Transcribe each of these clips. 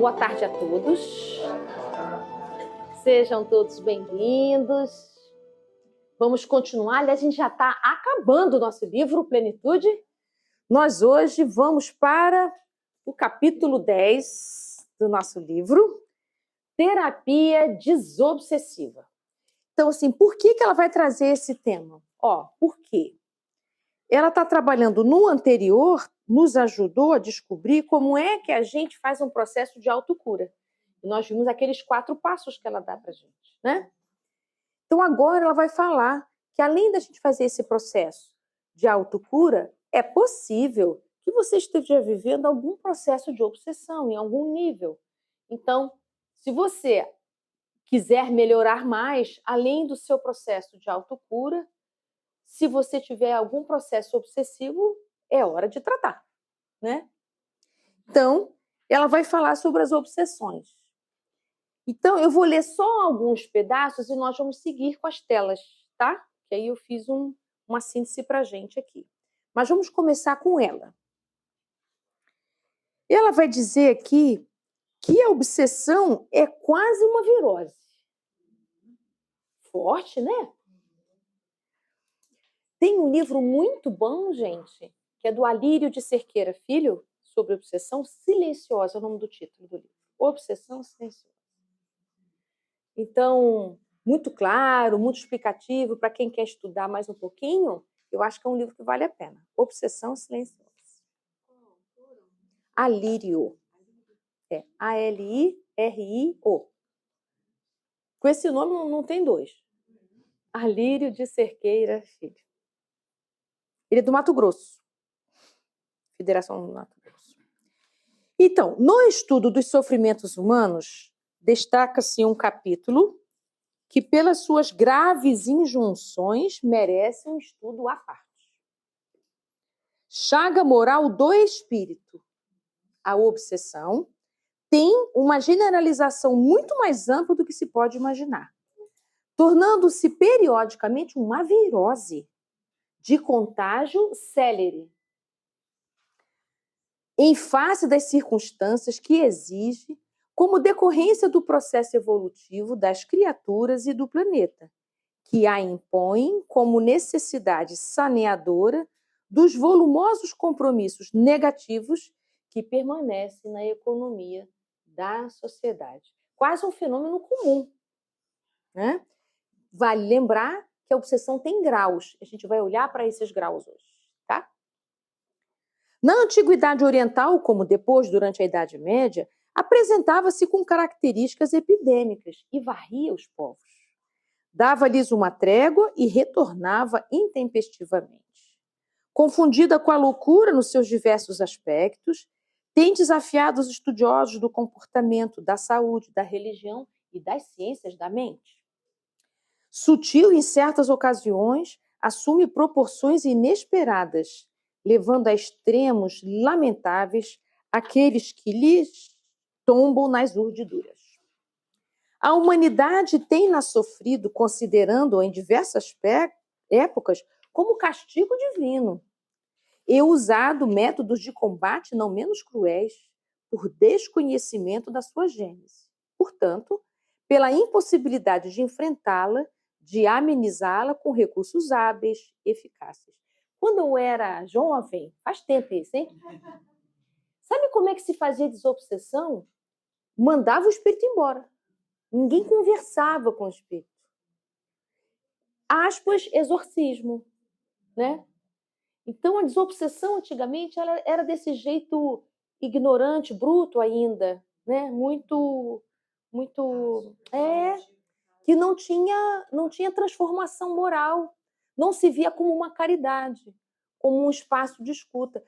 Boa tarde a todos. Sejam todos bem-vindos. Vamos continuar. Aliás, a gente já está acabando o nosso livro, Plenitude. Nós hoje vamos para o capítulo 10 do nosso livro, Terapia Desobsessiva. Então, assim, por que ela vai trazer esse tema? Por quê? Ela está trabalhando no anterior, nos ajudou a descobrir como é que a gente faz um processo de autocura. E nós vimos aqueles 4 passos que ela dá para a gente, né? Então, agora ela vai falar que, além da gente fazer esse processo de autocura, é possível que você esteja vivendo algum processo de obsessão, em algum nível. Então, se você quiser melhorar mais, além do seu processo de autocura, se você tiver algum processo obsessivo, é hora de tratar, né? Então, ela vai falar sobre as obsessões. Então, eu vou ler só alguns pedaços e nós vamos seguir com as telas, tá? Que aí eu fiz uma síntese para a gente aqui. Mas vamos começar com ela. Ela vai dizer aqui que a obsessão é quase uma virose. Forte, né? Tem um livro muito bom, gente, que é do Alírio de Cerqueira Filho, sobre obsessão silenciosa, é o nome do título do livro. Obsessão silenciosa. Então, muito claro, muito explicativo, para quem quer estudar mais um pouquinho, eu acho que é um livro que vale a pena. Obsessão silenciosa. Alírio. É A-L-I-R-I-O. Com esse nome não tem dois. Alírio de Cerqueira Filho. Ele é do Mato Grosso. Federação do Mato Grosso. Então, no estudo dos sofrimentos humanos, destaca-se um capítulo que, pelas suas graves injunções, merece um estudo à parte. Chaga moral do espírito. A obsessão tem uma generalização muito mais ampla do que se pode imaginar, tornando-se periodicamente uma virose de contágio célere, em face das circunstâncias que exige como decorrência do processo evolutivo das criaturas e do planeta, que a impõem como necessidade saneadora dos volumosos compromissos negativos que permanecem na economia da sociedade. Quase um fenômeno comum, né? Vale lembrar que a obsessão tem graus. A gente vai olhar para esses graus hoje, tá? Na Antiguidade Oriental, como depois, durante a Idade Média, apresentava-se com características epidêmicas e varria os povos. Dava-lhes uma trégua e retornava intempestivamente. Confundida com a loucura nos seus diversos aspectos, tem desafiado os estudiosos do comportamento, da saúde, da religião e das ciências da mente. Sutil em certas ocasiões, assume proporções inesperadas, levando a extremos lamentáveis aqueles que lhes tombam nas urdiduras. A humanidade tem-na sofrido, considerando-a em diversas épocas como castigo divino, e usado métodos de combate não menos cruéis, por desconhecimento da sua gênese. Portanto, pela impossibilidade de enfrentá-la, de amenizá-la com recursos hábeis, eficazes. Quando eu era jovem, faz tempo isso, hein? Sabe como é que se fazia desobsessão? Mandava o espírito embora. Ninguém conversava com o espírito. Aspas, exorcismo, né? Então, a desobsessão, antigamente, ela era desse jeito ignorante, bruto ainda, né? Muito, que não tinha transformação moral. Não se via como uma caridade, como um espaço de escuta.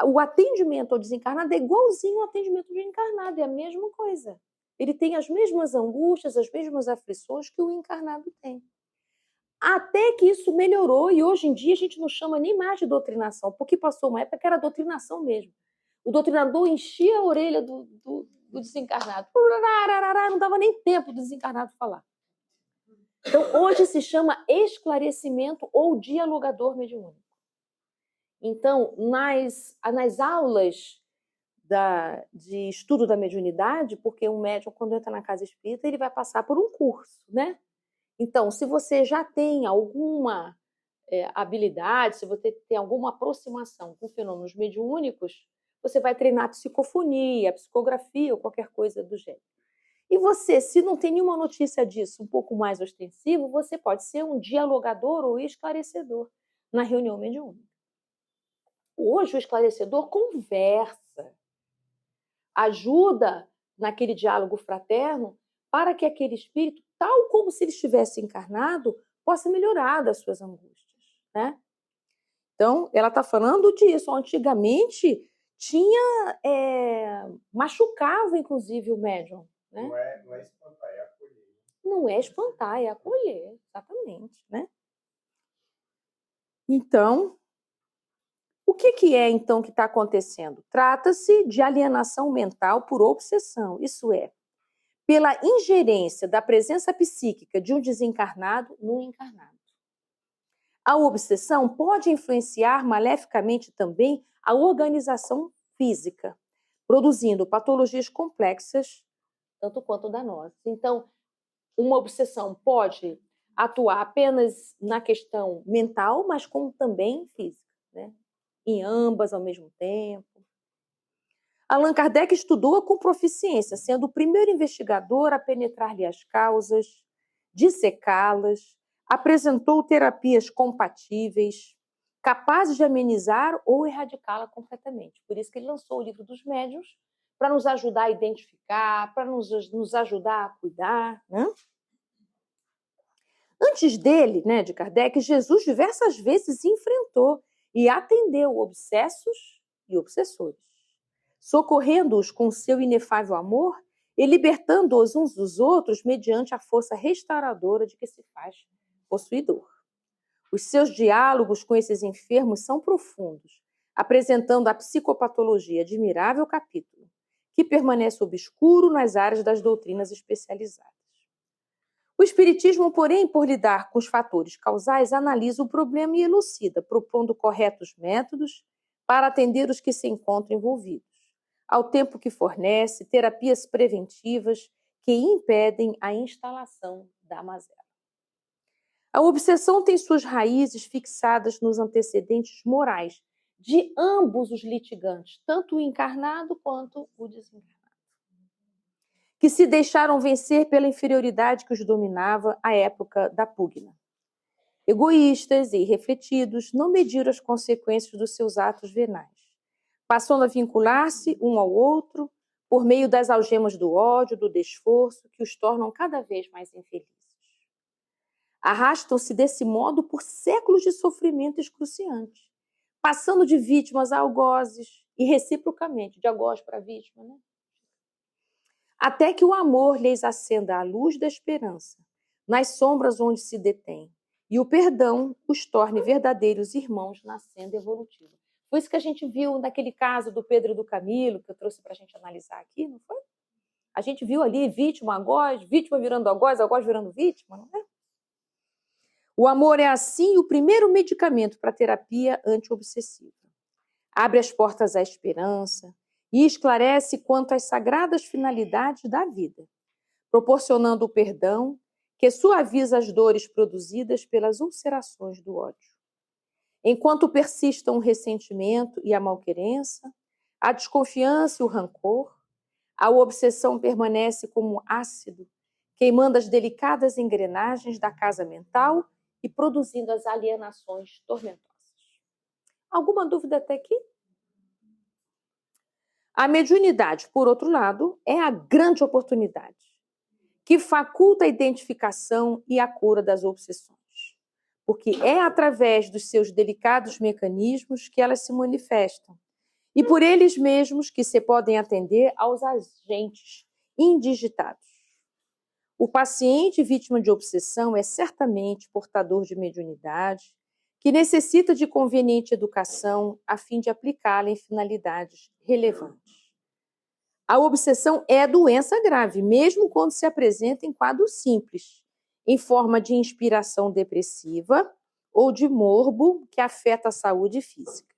O atendimento ao desencarnado é igualzinho ao atendimento ao encarnado, é a mesma coisa. Ele tem as mesmas angústias, as mesmas aflições que o encarnado tem. Até que isso melhorou e hoje em dia a gente não chama nem mais de doutrinação, porque passou uma época que era doutrinação mesmo. O doutrinador enchia a orelha do desencarnado. Não dava nem tempo do desencarnado falar. Então, hoje se chama esclarecimento ou dialogador mediúnico. Então, nas aulas de estudo da mediunidade, porque um médium, quando entra na casa espírita, ele vai passar por um curso, né? Então, se você já tem alguma habilidade, se você tem alguma aproximação com fenômenos mediúnicos, você vai treinar psicofonia, psicografia ou qualquer coisa do gênero. E você, se não tem nenhuma notícia disso um pouco mais ostensivo, você pode ser um dialogador ou esclarecedor na reunião mediúnica. Hoje o esclarecedor conversa, ajuda naquele diálogo fraterno para que aquele espírito, tal como se ele estivesse encarnado, possa melhorar das suas angústias, né? Então, ela está falando disso. Antigamente, machucava, inclusive, o médium. Né? Não é espantar, é acolher. Não é espantar, é acolher, exatamente. Né? Então, o que é, então, que está acontecendo? Trata-se de alienação mental por obsessão, isso é, pela ingerência da presença psíquica de um desencarnado no encarnado. A obsessão pode influenciar maleficamente também a organização física, produzindo patologias complexas, tanto quanto danosas. Então, uma obsessão pode atuar apenas na questão mental, mas como também física, né? Em ambas ao mesmo tempo. Allan Kardec estudou-a com proficiência, sendo o primeiro investigador a penetrar-lhe as causas, dissecá-las, apresentou terapias compatíveis, capazes de amenizar ou erradicá-la completamente. Por isso que ele lançou o livro dos médiuns, para nos ajudar a identificar, para nos ajudar a cuidar. Né? Antes dele, né, de Kardec, Jesus diversas vezes enfrentou e atendeu obsessos e obsessores, socorrendo-os com seu inefável amor e libertando-os uns dos outros mediante a força restauradora de que se faz possuidor. Os seus diálogos com esses enfermos são profundos, apresentando a psicopatologia admirável capítulo, que permanece obscuro nas áreas das doutrinas especializadas. O Espiritismo, porém, por lidar com os fatores causais, analisa o problema e elucida, propondo corretos métodos para atender os que se encontram envolvidos, ao tempo que fornece terapias preventivas que impedem a instalação da mazela. A obsessão tem suas raízes fixadas nos antecedentes morais de ambos os litigantes, tanto o encarnado quanto o desencarnado, que se deixaram vencer pela inferioridade que os dominava à época da pugna. Egoístas e irrefletidos, não mediram as consequências dos seus atos venais, passando a vincular-se um ao outro por meio das algemas do ódio, do desforço, que os tornam cada vez mais infelizes. Arrastam-se desse modo por séculos de sofrimento excruciante, passando de vítimas a algozes e reciprocamente, de algoz para vítima, né? Até que o amor lhes acenda a luz da esperança, nas sombras onde se detém, e o perdão os torne verdadeiros irmãos na senda evolutiva. Foi isso que a gente viu naquele caso do Pedro e do Camilo, que eu trouxe para a gente analisar aqui, não foi? A gente viu ali vítima, algoz, vítima virando algoz virando vítima, não é? O amor é, assim, o primeiro medicamento para a terapia anti-obsessiva. Abre as portas à esperança e esclarece quanto às sagradas finalidades da vida, proporcionando o perdão que suaviza as dores produzidas pelas ulcerações do ódio. Enquanto persistam o ressentimento e a malquerença, a desconfiança e o rancor, a obsessão permanece como ácido, queimando as delicadas engrenagens da casa mental e produzindo as alienações tormentosas. Alguma dúvida até aqui? A mediunidade, por outro lado, é a grande oportunidade que faculta a identificação e a cura das obsessões, porque é através dos seus delicados mecanismos que elas se manifestam e por eles mesmos que se podem atender aos agentes indigitados. O paciente vítima de obsessão é certamente portador de mediunidade, que necessita de conveniente educação a fim de aplicá-la em finalidades relevantes. A obsessão é doença grave, mesmo quando se apresenta em quadro simples, em forma de inspiração depressiva ou de morbo que afeta a saúde física.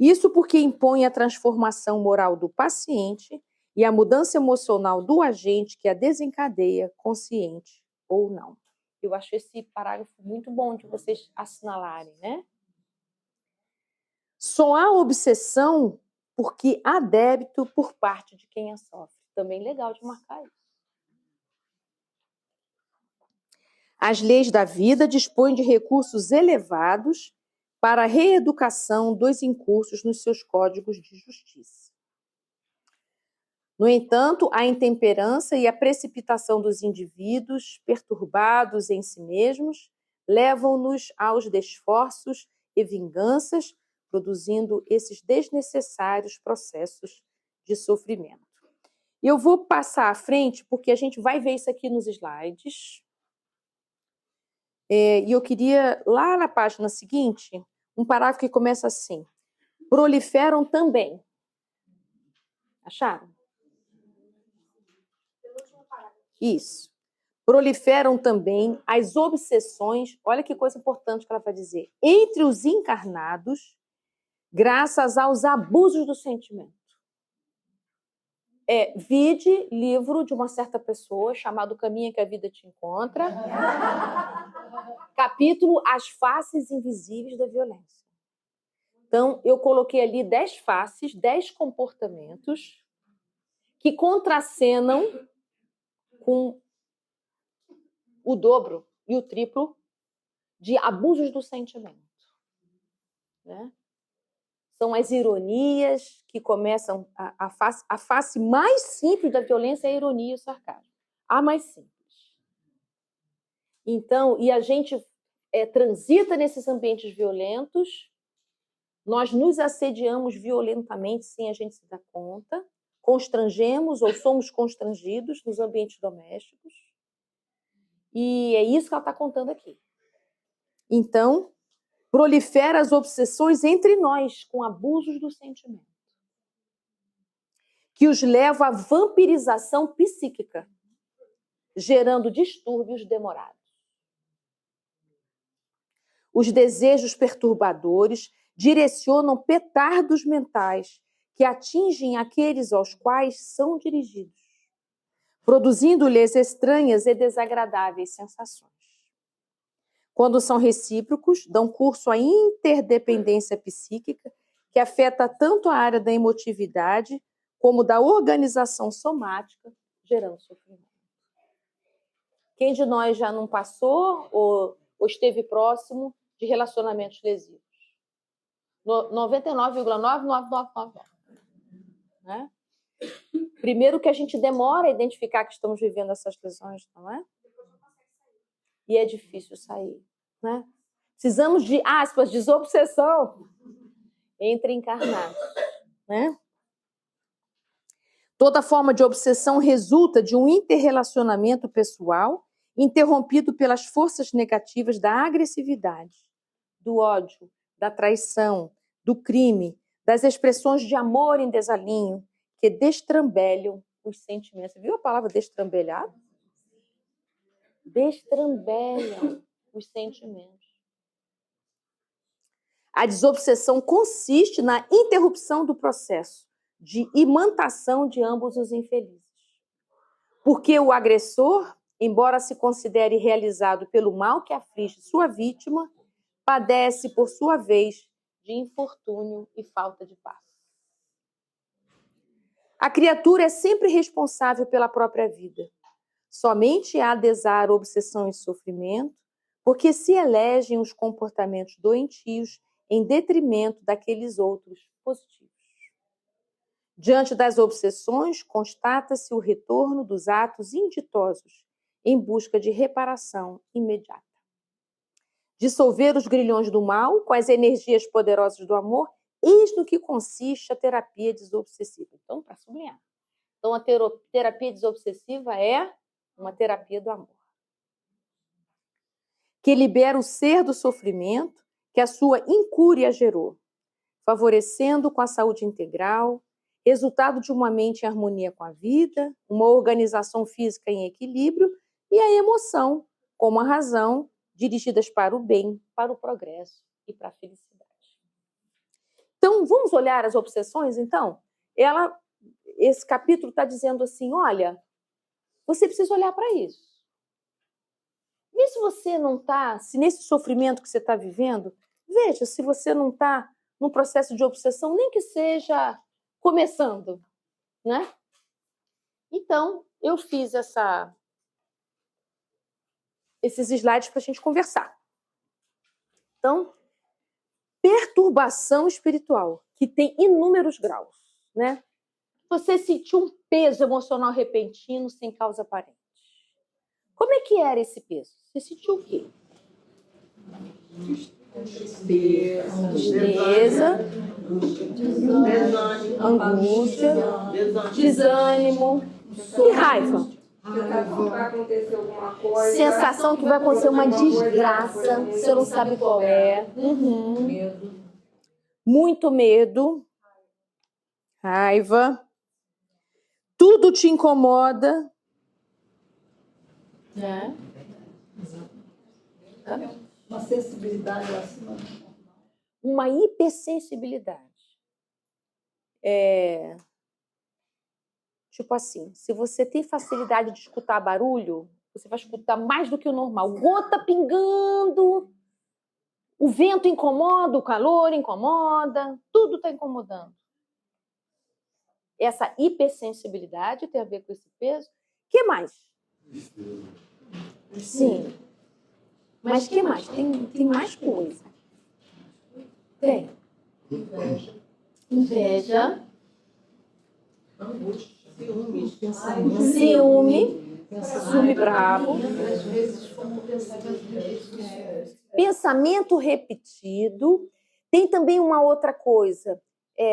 Isso porque impõe a transformação moral do paciente e a mudança emocional do agente que a desencadeia, consciente ou não. Eu acho esse parágrafo muito bom de vocês assinalarem, né? Só há obsessão porque há débito por parte de quem a sofre. Também legal de marcar isso. As leis da vida dispõem de recursos elevados para a reeducação dos incursos nos seus códigos de justiça. No entanto, a intemperança e a precipitação dos indivíduos, perturbados em si mesmos, levam-nos aos desforços e vinganças, produzindo esses desnecessários processos de sofrimento. E eu vou passar à frente, porque a gente vai ver isso aqui nos slides. E eu queria, lá na página seguinte, um parágrafo que começa assim. Proliferam também. Acharam? Isso. Proliferam também as obsessões, olha que coisa importante que ela vai dizer, entre os encarnados, graças aos abusos do sentimento. Vide livro de uma certa pessoa, chamado Caminha que a Vida Te Encontra, capítulo As Faces Invisíveis da Violência. Então, eu coloquei ali 10 faces, 10 comportamentos que contracenam com o dobro e o triplo de abusos do sentimento. Né? São as ironias que começam... A face mais simples da violência é a ironia e o sarcasmo. A mais simples. Então, e a gente transita nesses ambientes violentos, nós nos assediamos violentamente sem a gente se dar conta, constrangemos ou somos constrangidos nos ambientes domésticos. E é isso que ela está contando aqui. Então, prolifera as obsessões entre nós com abusos do sentimento, que os leva à vampirização psíquica, gerando distúrbios demorados. Os desejos perturbadores direcionam petardos mentais que atingem aqueles aos quais são dirigidos, produzindo-lhes estranhas e desagradáveis sensações. Quando são recíprocos, dão curso à interdependência psíquica, que afeta tanto a área da emotividade como da organização somática, gerando sofrimento. Quem de nós já não passou ou esteve próximo de relacionamentos lesivos? 99,9999. Né? Primeiro que a gente demora a identificar que estamos vivendo essas lesões, não é? E é difícil sair. Né? Precisamos de, aspas, desobsessão entre encarnados. Né? Toda forma de obsessão resulta de um interrelacionamento pessoal interrompido pelas forças negativas da agressividade, do ódio, da traição, do crime, das expressões de amor em desalinho que destrambelham os sentimentos. Viu a palavra destrambelhar? Destrambelham os sentimentos. A desobsessão consiste na interrupção do processo de imantação de ambos os infelizes. Porque o agressor, embora se considere realizado pelo mal que aflige sua vítima, padece, por sua vez, de infortúnio e falta de paz. A criatura é sempre responsável pela própria vida. Somente há desar, obsessão e sofrimento, porque se elegem os comportamentos doentios em detrimento daqueles outros positivos. Diante das obsessões, constata-se o retorno dos atos inditosos em busca de reparação imediata. Dissolver os grilhões do mal com as energias poderosas do amor, eis no que consiste a terapia desobsessiva. Então, para sublinhar. Então, a terapia desobsessiva é uma terapia do amor. Que libera o ser do sofrimento que a sua incúria gerou, favorecendo com a saúde integral, resultado de uma mente em harmonia com a vida, uma organização física em equilíbrio e a emoção, como a razão, dirigidas para o bem, para o progresso e para a felicidade. Então, vamos olhar as obsessões, então? Esse capítulo está dizendo assim, olha, você precisa olhar para isso. E se você não está, se nesse sofrimento que você está vivendo, veja se você não está num processo de obsessão, nem que seja começando, né? Então, eu fiz esses slides para a gente conversar. Então, perturbação espiritual, que tem inúmeros graus, né? Você sentiu um peso emocional repentino sem causa aparente. Como é que era esse peso? Você sentiu o quê? Tristeza, angústia, desânimo e raiva. Sensação que vai acontecer uma desgraça, você não sabe qual é. Muito medo, raiva, tudo te incomoda. Uma sensibilidade acima. Uma hipersensibilidade. Tipo assim, se você tem facilidade de escutar barulho, você vai escutar mais do que o normal. Gota pingando, o vento incomoda, o calor incomoda, tudo está incomodando. Essa hipersensibilidade tem a ver com esse peso. O que mais? Sim. Mas o que mais? Tem mais coisa. Tem. Inveja. Ciúme bravo. Pensamento repetido. Tem também uma outra coisa.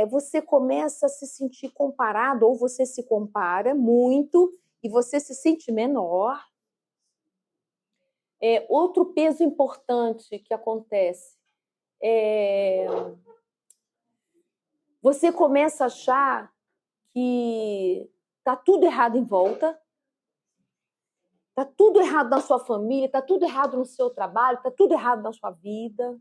Você começa a se sentir comparado, ou você se compara muito e você se sente menor. Outro peso importante que acontece você começa a achar que está tudo errado em volta, está tudo errado na sua família, está tudo errado no seu trabalho, está tudo errado na sua vida.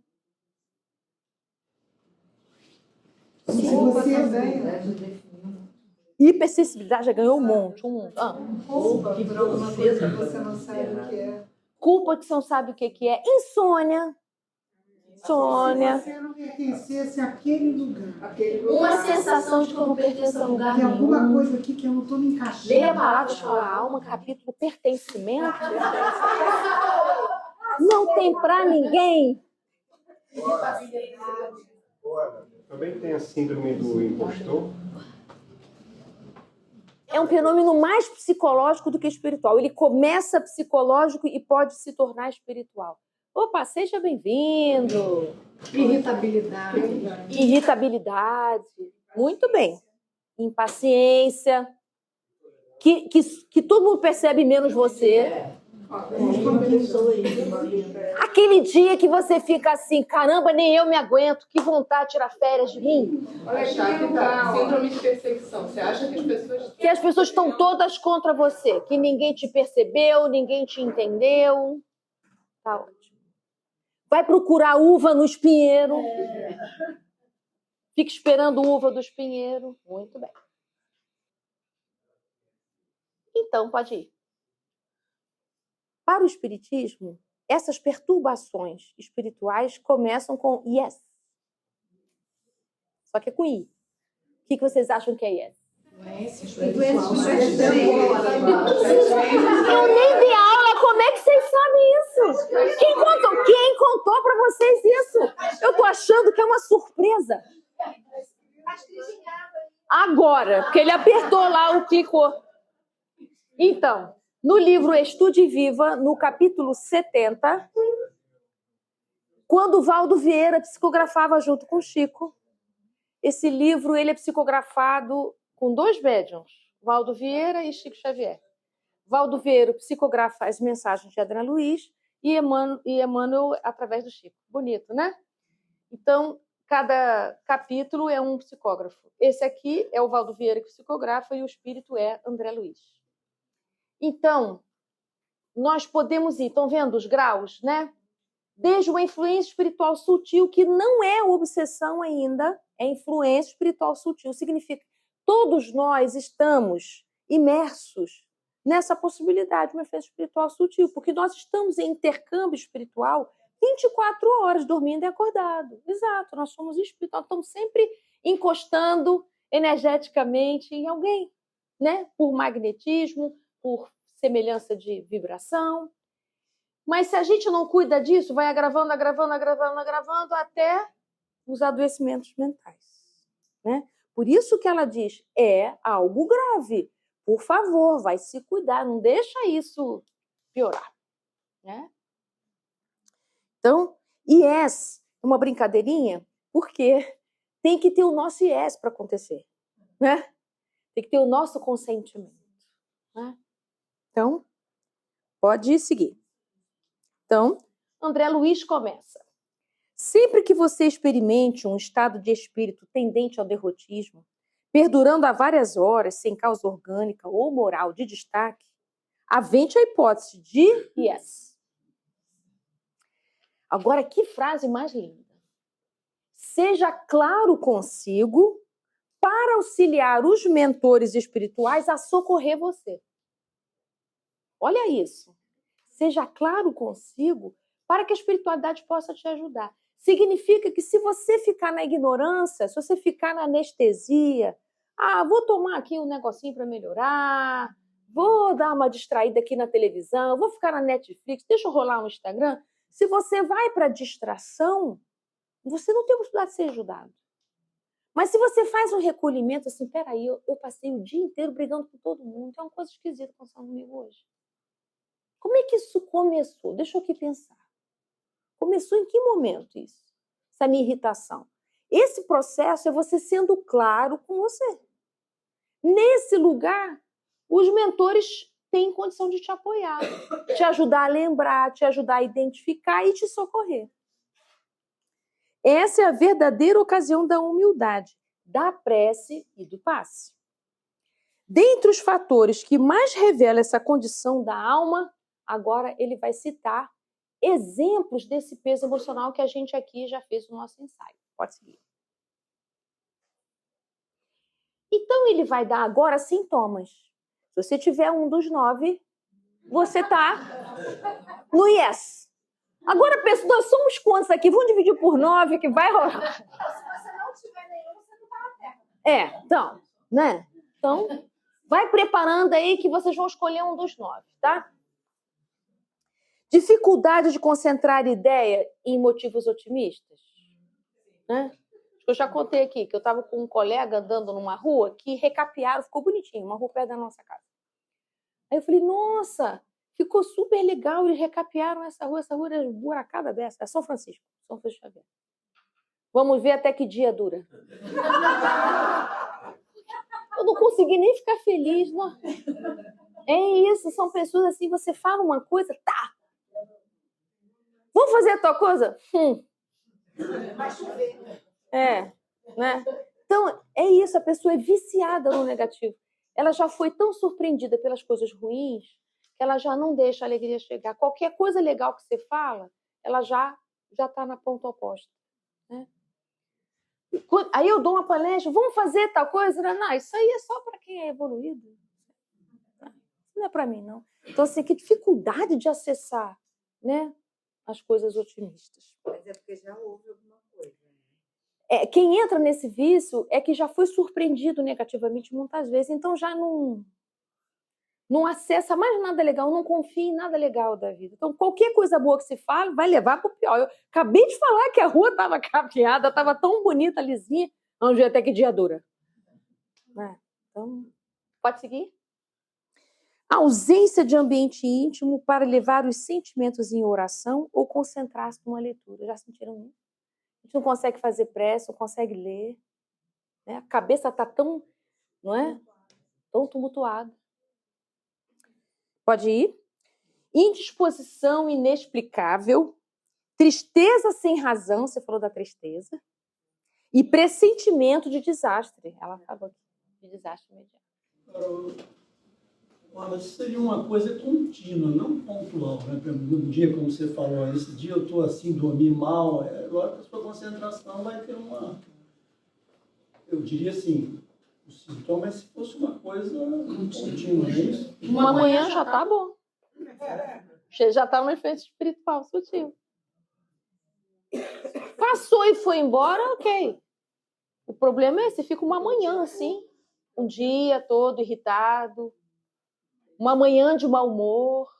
Hipersensibilidade já ganhou um monte. Culpa por alguma coisa que você não sabe o que é. Culpa que você não sabe o que é. Insônia. Se você não pertencesse àquele lugar. Uma sensação de que eu não pertenço a lugar Tem nenhum. alguma coisa aqui que eu não estou me encaixando. Leia a palavra de falar alma, capítulo pertencimento. Não tem pra ninguém. Também tem a síndrome do impostor. É um fenômeno mais psicológico do que espiritual. Ele começa psicológico e pode se tornar espiritual. Opa, seja bem-vindo. Irritabilidade. Muito bem. Impaciência. Que todo mundo percebe menos você. Aquele dia que você fica assim, caramba, nem eu me aguento, que vontade de tirar férias de mim. Olha aqui, tá. Síndrome de perseguição. Você acha que as pessoas estão todas contra você, que ninguém te percebeu, ninguém te entendeu. Tá ótimo. Vai procurar uva no espinheiro. Fica esperando uva do espinheiro. Muito bem. Então, pode ir. Para o espiritismo, essas perturbações espirituais começam com yes. Só que é com i. O que vocês acham que é yes? Eu nem dei aula, como é que vocês sabem isso? Quem contou para vocês isso? Eu tô achando que é uma surpresa. Agora, porque ele apertou lá o clicou. Então, no livro Estude Viva, no capítulo 70, quando o Valdo Vieira psicografava junto com o Chico, esse livro ele é psicografado com 2 médiuns, Valdo Vieira e Chico Xavier. Valdo Vieira psicografa as mensagens de André Luiz e Emmanuel através do Chico. Bonito, né? Então, cada capítulo é um psicógrafo. Esse aqui é o Valdo Vieira que psicografa e o espírito é André Luiz. Então, nós podemos ir, estão vendo os graus, né? Desde uma influência espiritual sutil, que não é obsessão ainda, É influência espiritual sutil. Significa que todos nós estamos imersos nessa possibilidade de uma influência espiritual sutil, porque nós estamos em intercâmbio espiritual 24 horas, dormindo e acordado. Exato, nós somos espíritos, nós estamos sempre encostando energeticamente em alguém, né? Por magnetismo, por semelhança de vibração. Mas se a gente não cuida disso, vai agravando até os adoecimentos mentais, né? Por isso que ela diz, é algo grave. Por favor, vai se cuidar, não deixa isso piorar, né? Então, IES é uma brincadeirinha, porque tem que ter o nosso IES para acontecer, né? Tem que ter o nosso consentimento, né? Então, pode seguir. Então, André Luiz começa. Sempre que você experimente um estado de espírito tendente ao derrotismo, perdurando há várias horas, sem causa orgânica ou moral de destaque, avente a hipótese de yes. Agora, que frase mais linda. Seja claro consigo para auxiliar os mentores espirituais a socorrer você. Olha isso. Seja claro consigo para que a espiritualidade possa te ajudar. Significa que se você ficar na ignorância, se você ficar na anestesia, vou tomar aqui um negocinho para melhorar, vou dar uma distraída aqui na televisão, vou ficar na Netflix, deixa eu rolar no Instagram. Se você vai para a distração, você não tem a possibilidade de ser ajudado. Mas se você faz um recolhimento assim, peraí, eu passei o dia inteiro brigando com todo mundo, tem uma coisa esquisita acontecendo comigo hoje. Como é que isso começou? Deixa eu aqui pensar. Começou em que momento isso? Essa minha irritação. Esse processo é você sendo claro com você. Nesse lugar, os mentores têm condição de te apoiar, te ajudar a lembrar, te ajudar a identificar e te socorrer. Essa é a verdadeira ocasião da humildade, da prece e do passe. Dentre os fatores que mais revelam essa condição da alma, agora ele vai citar exemplos desse peso emocional que a gente aqui já fez no nosso ensaio. Pode seguir. Então, ele vai dar agora sintomas. Se você tiver um dos 9, você está no yes. Agora, pessoal, nós somos quantos aqui? Vamos dividir por 9, que vai rolar. Se você não tiver nenhum, você não está na Terra. Então, né? Então, vai preparando aí que vocês vão escolher um dos 9, tá? Dificuldade de concentrar ideia em motivos otimistas, né? Eu já contei aqui que eu estava com um colega andando numa rua que recapearam, ficou bonitinho, uma rua perto da nossa casa. Aí eu falei, nossa, ficou super legal, eles recapearam essa rua é buracada dessa, é São Francisco Xavier. Vamos ver até que dia dura. Eu não consegui nem ficar feliz, não. É isso, são pessoas assim, você fala uma coisa, tá. Vamos fazer a tua coisa? Vai chover. Né? Então, é isso, a pessoa é viciada no negativo. Ela já foi tão surpreendida pelas coisas ruins que ela já não deixa a alegria chegar. Qualquer coisa legal que você fala, ela já está na ponta oposta, né? Aí eu dou uma palestra, vamos fazer tal coisa? Não, isso aí é só para quem é evoluído. Não é para mim, não. Então, assim, que dificuldade de acessar, né, as coisas otimistas. Mas é porque já houve alguma coisa. Quem entra nesse vício é que já foi surpreendido negativamente muitas vezes, então já não acessa mais nada legal, não confia em nada legal da vida. Então, qualquer coisa boa que se fala vai levar para o pior. Eu acabei de falar que a rua estava capeada, estava tão bonita, lisinha, vamos ver até que dia dura. Então, pode seguir? A ausência de ambiente íntimo para levar os sentimentos em oração ou concentrar-se numa leitura. Já sentiram isso? A gente não consegue fazer prece, não consegue ler, né? A cabeça está tão, não é? Tão tumultuada. Pode ir? Indisposição inexplicável, tristeza sem razão, você falou da tristeza, e pressentimento de desastre. Ela falou aqui, de desastre imediato. Mas seria uma coisa contínua, não pontual, né? Um dia, como você falou, esse dia eu estou assim, dormi mal, agora a sua concentração vai ter eu diria assim, o sintoma é se fosse uma coisa contínua, não é isso? Uma manhã já tá bom. Já tá uma influência espiritual sutil. Passou e foi embora, ok. O problema é se fica uma manhã assim, um dia todo irritado, uma manhã de mau humor.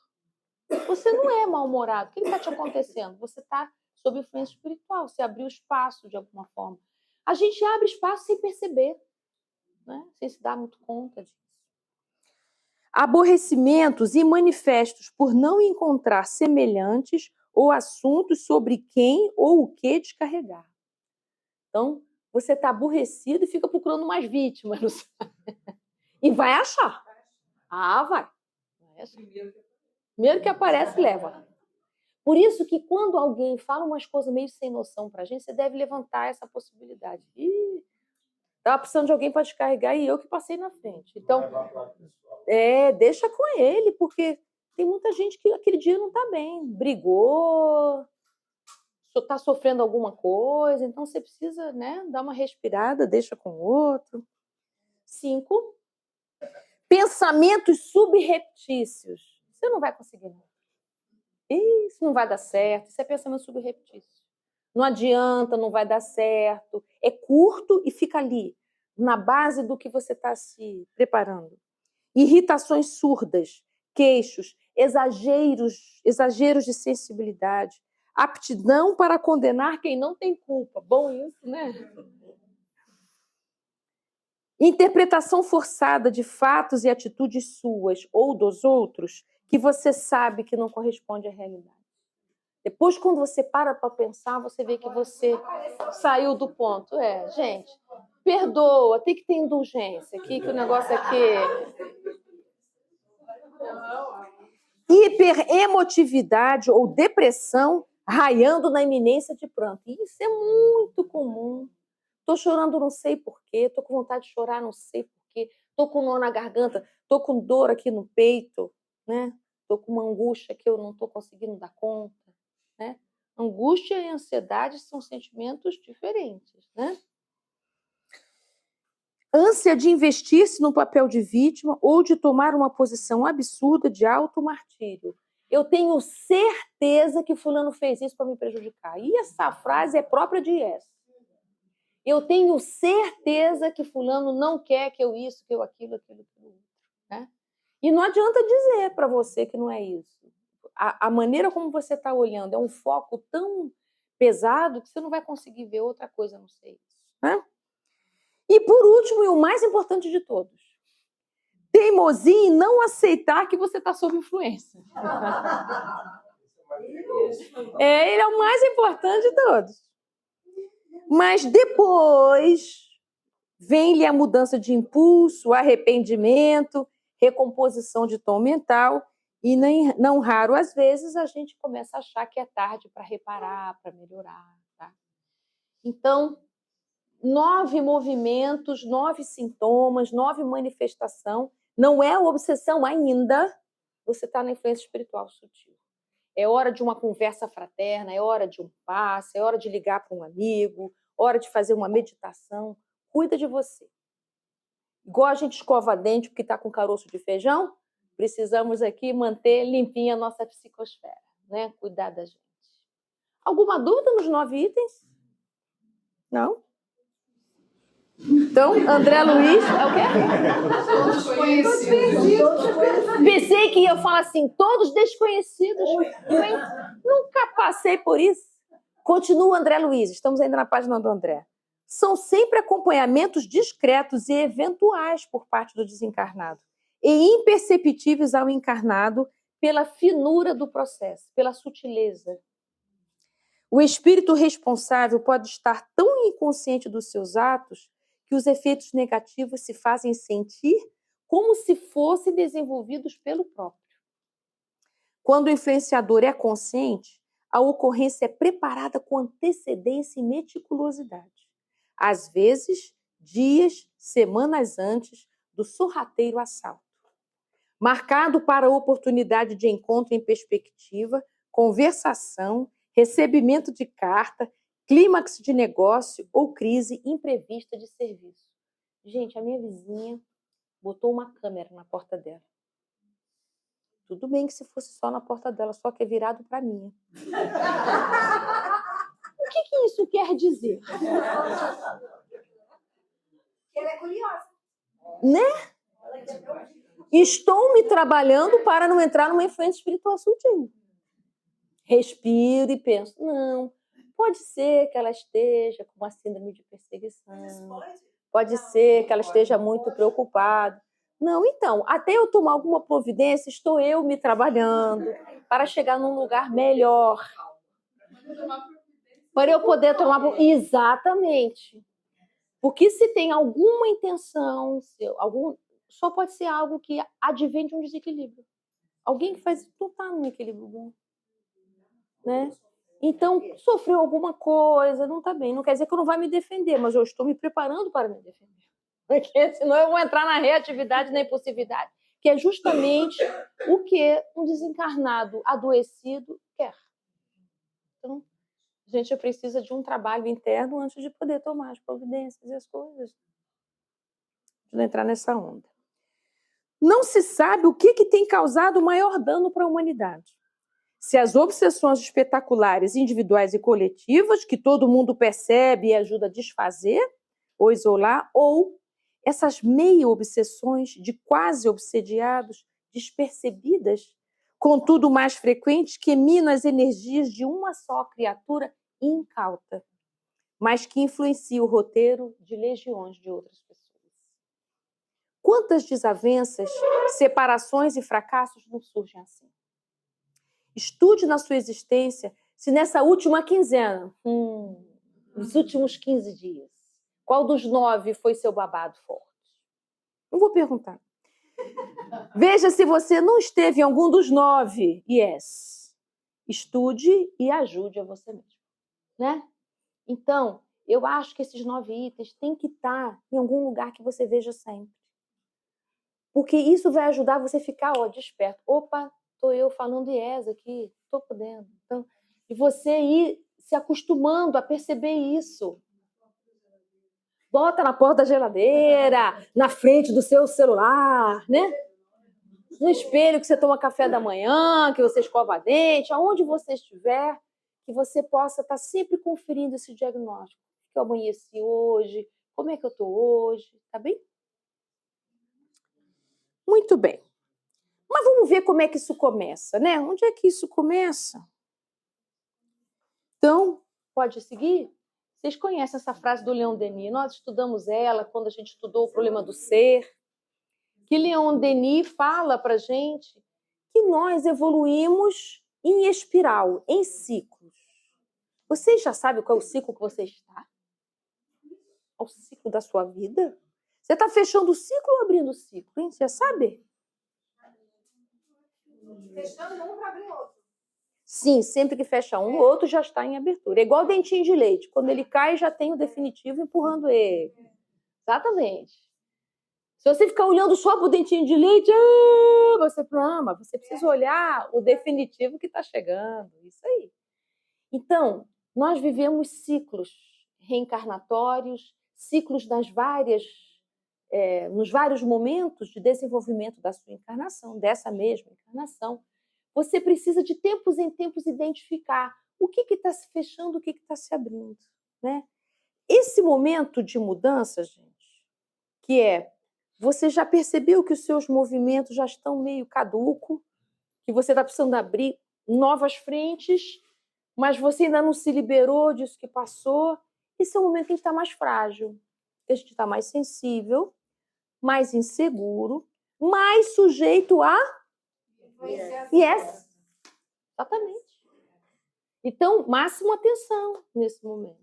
Você não é mal-humorado. O que está te acontecendo? Você está sob influência espiritual. Você abriu espaço de alguma forma. A gente abre espaço sem perceber, né? Sem se dar muito conta disso. Aborrecimentos e manifestos por não encontrar semelhantes ou assuntos sobre quem ou o que descarregar. Então, você está aborrecido e fica procurando mais vítimas, não sabe? E vai achar. Ah, vai. Primeiro que aparece, leva. Por isso que quando alguém fala umas coisas meio sem noção pra gente, você deve levantar essa possibilidade. Ih, tava precisando de alguém para descarregar e eu que passei na frente. Então, deixa com ele, porque tem muita gente que aquele dia não tá bem. Brigou, tá sofrendo alguma coisa, então você precisa, né, dar uma respirada, deixa com o outro. 5. Pensamentos subreptícios. Você não vai conseguir, não. Isso não vai dar certo. Isso é pensamento subreptício. Não adianta, não vai dar certo. É curto e fica ali, na base do que você está se preparando. Irritações surdas, queixos, exageros de sensibilidade, aptidão para condenar quem não tem culpa. Bom isso, né? Interpretação forçada de fatos e atitudes suas ou dos outros que você sabe que não corresponde à realidade. Depois, quando você para pensar, você vê que você saiu do ponto. Gente, perdoa, tem que ter indulgência aqui, que o negócio aqui... Hiperemotividade ou depressão raiando na iminência de pranto. Isso é muito comum. Estou chorando, não sei porquê. Estou com vontade de chorar, não sei porquê. Estou com nó na garganta. Estou com dor aqui no peito, né? Estou com uma angústia que eu não estou conseguindo dar conta, né? Angústia e ansiedade são sentimentos diferentes, né? Ânsia de investir-se no papel de vítima ou de tomar uma posição absurda de automartírio. Eu tenho certeza que fulano fez isso para me prejudicar. E essa frase é própria de Yes. Eu tenho certeza que fulano não quer que eu isso, que eu aquilo, né? E não adianta dizer para você que não é isso. A maneira como você está olhando é um foco tão pesado que você não vai conseguir ver outra coisa a não ser isso, né? E por último, e o mais importante de todos, teimosia em não aceitar que você está sob influência. Ele é o mais importante de todos. Mas depois vem-lhe a mudança de impulso, arrependimento, recomposição de tom mental e não raro, às vezes, a gente começa a achar que é tarde para reparar, para melhorar. Tá? Então, 9 movimentos, 9 sintomas, 9 manifestações. Não é obsessão ainda, você está na influência espiritual sutil. É hora de uma conversa fraterna, é hora de um passe, é hora de ligar para um amigo, hora de fazer uma meditação. Cuida de você. Igual a gente escova dente porque está com caroço de feijão, precisamos aqui manter limpinha a nossa psicosfera, né? Cuidar da gente. Alguma dúvida nos 9 itens? Não? Então, André Luiz, é o quê? Todos conhecidos. Pensei que ia falar assim, todos desconhecidos. Nunca passei por isso. Continua André Luiz, estamos ainda na página do André. São sempre acompanhamentos discretos e eventuais por parte do desencarnado e imperceptíveis ao encarnado pela finura do processo, pela sutileza. O espírito responsável pode estar tão inconsciente dos seus atos que os efeitos negativos se fazem sentir como se fossem desenvolvidos pelo próprio. Quando o influenciador é consciente, a ocorrência é preparada com antecedência e meticulosidade. Às vezes, dias, semanas antes do sorrateiro assalto. Marcado para a oportunidade de encontro em perspectiva, conversação, recebimento de carta, clímax de negócio ou crise imprevista de serviço. Gente, a minha vizinha botou uma câmera na porta dela. Tudo bem que se fosse só na porta dela, só que é virado para mim. O que isso quer dizer? Ela é curiosa. Né? Estou me trabalhando para não entrar numa influência espiritual sutil. Respiro e penso, não, pode ser que ela esteja com uma síndrome de perseguição. Pode ser que ela esteja muito preocupada. Não, então, até eu tomar alguma providência, estou eu me trabalhando para chegar num lugar melhor. Para eu poder tomar... Exatamente. Porque se tem alguma intenção, só pode ser algo que advém de um desequilíbrio. Alguém que faz não está num equilíbrio bom. Né? Então, sofreu alguma coisa, não está bem. Não quer dizer que eu não vai me defender, mas eu estou me preparando para me defender. Porque senão eu vou entrar na reatividade, na impulsividade, que é justamente o que um desencarnado adoecido quer. Então, a gente precisa de um trabalho interno antes de poder tomar as providências e as coisas. De não entrar nessa onda. Não se sabe o que tem causado maior dano para a humanidade. Se as obsessões espetaculares individuais e coletivas, que todo mundo percebe e ajuda a desfazer ou isolar, ou essas meio-obsessões de quase obsediados, despercebidas, contudo mais frequentes, que minam as energias de uma só criatura incauta, mas que influencia o roteiro de legiões de outras pessoas. Quantas desavenças, separações e fracassos não surgem assim? Estude na sua existência se nessa última quinzena, nos últimos 15 dias, qual dos 9 foi seu babado forte? Não vou perguntar. Veja se você não esteve em algum dos 9. Yes. Estude e ajude a você mesmo. Né? Então, eu acho que esses 9 itens têm que estar em algum lugar que você veja sempre. Porque isso vai ajudar você a ficar desperto. Opa, estou eu falando yes aqui, estou podendo. Então, e você ir se acostumando a perceber isso. Bota na porta da geladeira, na frente do seu celular, né? No espelho que você toma café da manhã, que você escova dente, aonde você estiver, que você possa estar sempre conferindo esse diagnóstico. O que eu amanheci hoje, como é que eu estou hoje, tá bem? Muito bem. Mas vamos ver como é que isso começa, né? Onde é que isso começa? Então, pode seguir? Vocês conhecem essa frase do Leon Denis? Nós estudamos ela quando a gente estudou o problema do ser. Que Leon Denis fala para a gente que nós evoluímos em espiral, em ciclos. Vocês já sabem qual é o ciclo que você está? O ciclo da sua vida? Você está fechando o ciclo ou abrindo o ciclo? Hein? Você já sabe? Fechando um para abrir outro. Sim, sempre que fecha um, o outro já está em abertura. É igual dentinho de leite. Quando ele cai, já tem o definitivo empurrando ele. Exatamente. Se você ficar olhando só para o dentinho de leite, você precisa olhar o definitivo que está chegando. Isso aí. Então, nós vivemos ciclos reencarnatórios, ciclos nos vários momentos de desenvolvimento da sua encarnação, dessa mesma encarnação. Você precisa de tempos em tempos identificar o que está se fechando, o que está se abrindo. Né? Esse momento de mudança, gente, que você já percebeu que os seus movimentos já estão meio caduco, que você está precisando abrir novas frentes, mas você ainda não se liberou disso que passou. Esse é o momento que a gente está mais frágil, que a gente está mais sensível, mais inseguro, mais sujeito a... Yes. Exatamente. Então, máxima atenção nesse momento.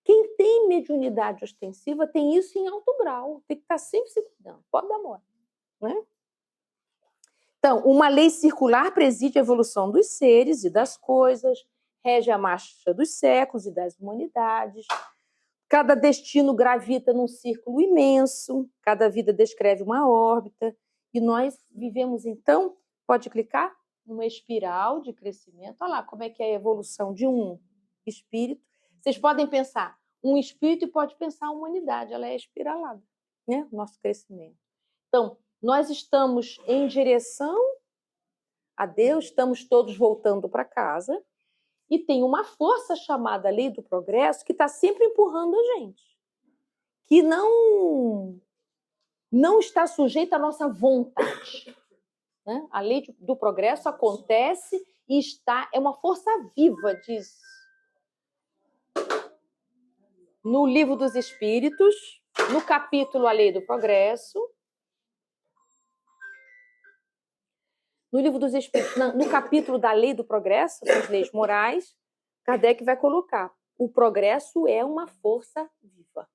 Quem tem mediunidade ostensiva tem isso em alto grau. Tem que estar sempre se cuidando. Pode dar mole. Né? Então, uma lei circular preside a evolução dos seres e das coisas, rege a marcha dos séculos e das humanidades. Cada destino gravita num círculo imenso, cada vida descreve uma órbita, e nós vivemos, então, pode clicar, numa espiral de crescimento. Olha lá como é que é a evolução de um espírito. Vocês podem pensar um espírito e pode pensar a humanidade, ela é espiralada, né? O nosso crescimento. Então, nós estamos em direção a Deus, estamos todos voltando para casa, e tem uma força chamada Lei do Progresso que está sempre empurrando a gente, que não está sujeita à nossa vontade, né? A Lei do Progresso acontece e é uma força viva, diz no Livro dos Espíritos, no capítulo A Lei do Progresso. No Livro dos Espíritos, no capítulo da Lei do Progresso, das leis morais, Kardec vai colocar: o progresso é uma força viva.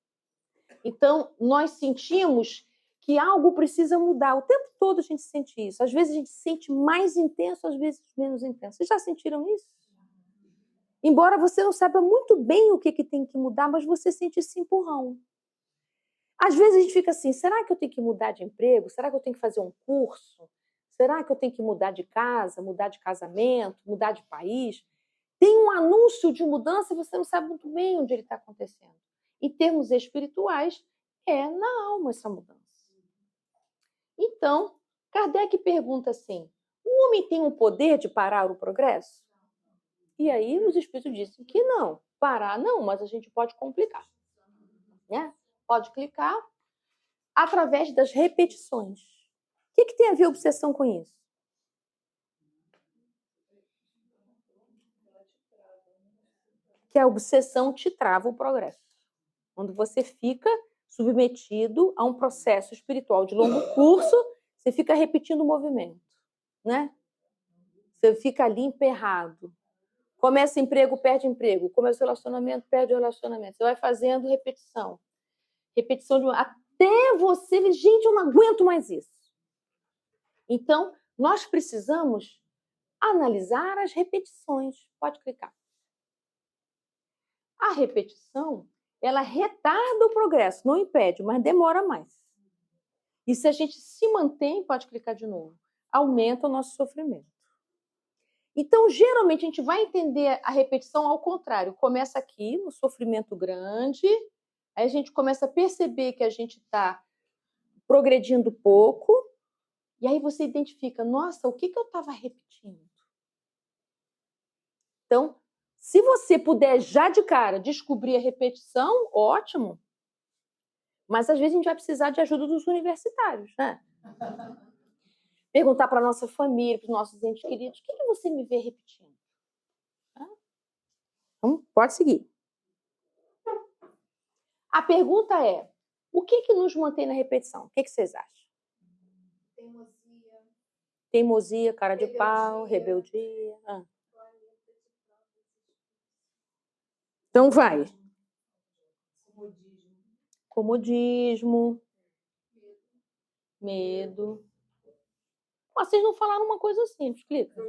Então, nós sentimos que algo precisa mudar. O tempo todo a gente sente isso. Às vezes a gente sente mais intenso, às vezes menos intenso. Vocês já sentiram isso? Embora você não saiba muito bem o que tem que mudar, mas você sente esse empurrão. Às vezes a gente fica assim: será que eu tenho que mudar de emprego? Será que eu tenho que fazer um curso? Será que eu tenho que mudar de casa, mudar de casamento, mudar de país? Tem um anúncio de mudança e você não sabe muito bem onde ele está acontecendo. Em termos espirituais, é na alma essa mudança. Então, Kardec pergunta assim: o homem tem o poder de parar o progresso? E aí os espíritos dizem que não. Parar não, mas a gente pode complicar, né? Pode clicar através das repetições. O que tem a ver a obsessão com isso? Que a obsessão te trava o progresso. Quando você fica submetido a um processo espiritual de longo curso, você fica repetindo o movimento, né? Você fica ali emperrado. Começa emprego, perde emprego. Começa relacionamento, perde o relacionamento. Você vai fazendo repetição. Repetição até você ver: gente, eu não aguento mais isso. Então, nós precisamos analisar as repetições. Pode clicar. A repetição, ela retarda o progresso, não impede, mas demora mais. E se a gente se mantém, pode clicar de novo, aumenta o nosso sofrimento. Então, geralmente, a gente vai entender a repetição ao contrário. Começa aqui, no sofrimento grande, aí a gente começa a perceber que a gente está progredindo pouco, e aí você identifica: nossa, o que eu estava repetindo? Então, se você puder já de cara descobrir a repetição, ótimo. Mas às vezes a gente vai precisar de ajuda dos universitários, né? Perguntar para a nossa família, para os nossos entes queridos: o que você me vê repetindo? Então, pode seguir. A pergunta é: o que nos mantém na repetição? O que vocês acham? Teimosia, cara de pau, rebeldia. Então vai. Comodismo. Medo. Mas vocês não falaram uma coisa simples, explica.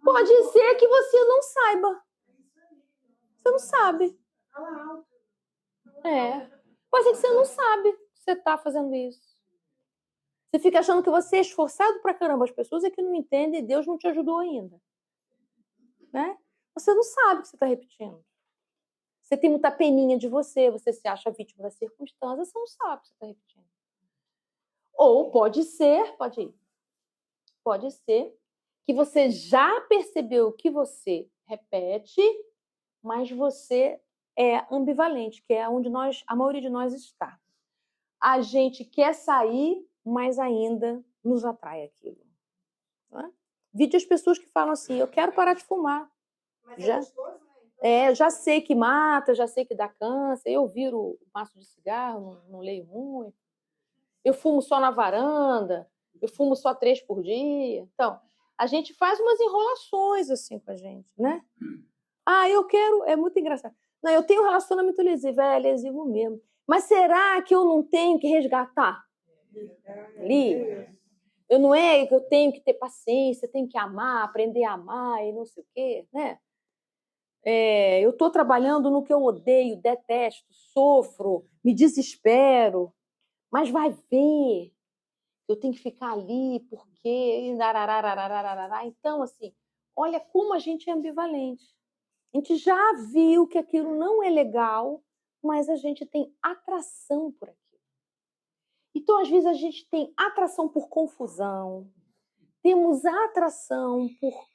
Pode ser que você não saiba. Você não sabe. Pode ser que você não sabe que você está fazendo isso. Você fica achando que você é esforçado pra caramba. As pessoas é que não entendem e Deus não te ajudou ainda. Né? Você não sabe o que você está repetindo. Você tem muita peninha de você se acha vítima das circunstâncias, você não sabe o que você está repetindo. Ou pode ser que você já percebeu que você repete, mas você é ambivalente, que é onde a maioria de nós está. A gente quer sair, mas ainda nos atrai aquilo. Né? Vi as pessoas que falam assim: eu quero parar de fumar. Mas é gostoso, né? Eu já sei que mata, já sei que dá câncer, eu viro o maço de cigarro, não leio muito. Eu fumo só na varanda, eu fumo só 3 por dia. Então, a gente faz umas enrolações assim com a gente, né? Eu quero... É muito engraçado. Não, eu tenho um relacionamento lesivo. É lesivo mesmo. Mas será que eu não tenho que resgatar? Ali? Eu não é que eu tenho que ter paciência, tenho que amar, aprender a amar e não sei o quê, né? Eu estou trabalhando no que eu odeio, detesto, sofro, me desespero, mas vai ver, eu tenho que ficar ali, porque... Então, assim, olha como a gente é ambivalente. A gente já viu que aquilo não é legal, mas a gente tem atração por aquilo. Então, às vezes, a gente tem atração por confusão, temos atração por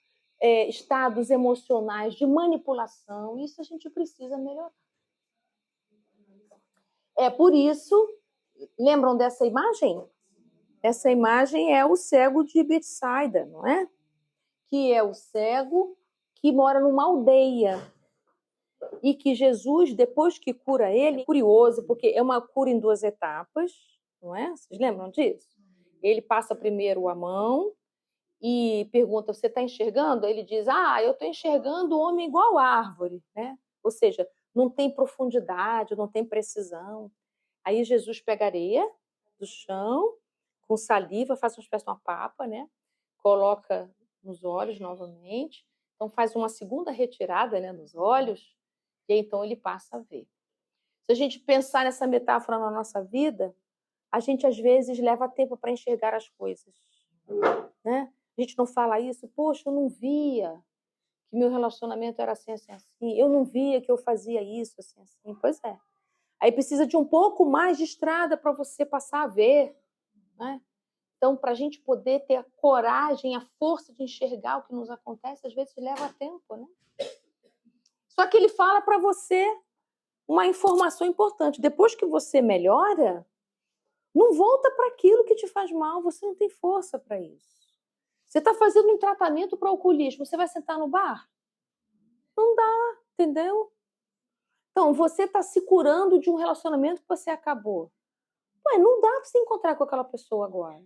estados emocionais de manipulação, e isso a gente precisa melhorar. É por isso, lembram dessa imagem? Essa imagem é o cego de Betsaida, não é? Que é o cego que mora numa aldeia. E que Jesus, depois que cura ele, é curioso, porque é uma cura em 2 etapas, não é? Vocês lembram disso? Ele passa primeiro a mão e pergunta, você está enxergando? Ele diz, eu estou enxergando o homem igual árvore, né? Ou seja, não tem profundidade, não tem precisão. Aí Jesus pega areia do chão, com saliva, faz uma espécie de uma papa, né? Coloca nos olhos novamente, então faz uma segunda retirada, né, nos olhos, e aí, então ele passa a ver. Se a gente pensar nessa metáfora na nossa vida, a gente às vezes leva tempo para enxergar as coisas, né? A gente não fala isso, poxa, eu não via que meu relacionamento era assim, assim, assim, eu não via que eu fazia isso, assim, assim. Pois é. Aí precisa de um pouco mais de estrada para você passar a ver, né? Então, para a gente poder ter a coragem, a força de enxergar o que nos acontece, às vezes leva tempo, né? Só que ele fala para você uma informação importante. Depois que você melhora, não volta para aquilo que te faz mal, você não tem força para isso. Você está fazendo um tratamento para o alcoolismo, você vai sentar no bar? Não dá, entendeu? Então, você está se curando de um relacionamento que você acabou. Ué, não dá para você encontrar com aquela pessoa agora.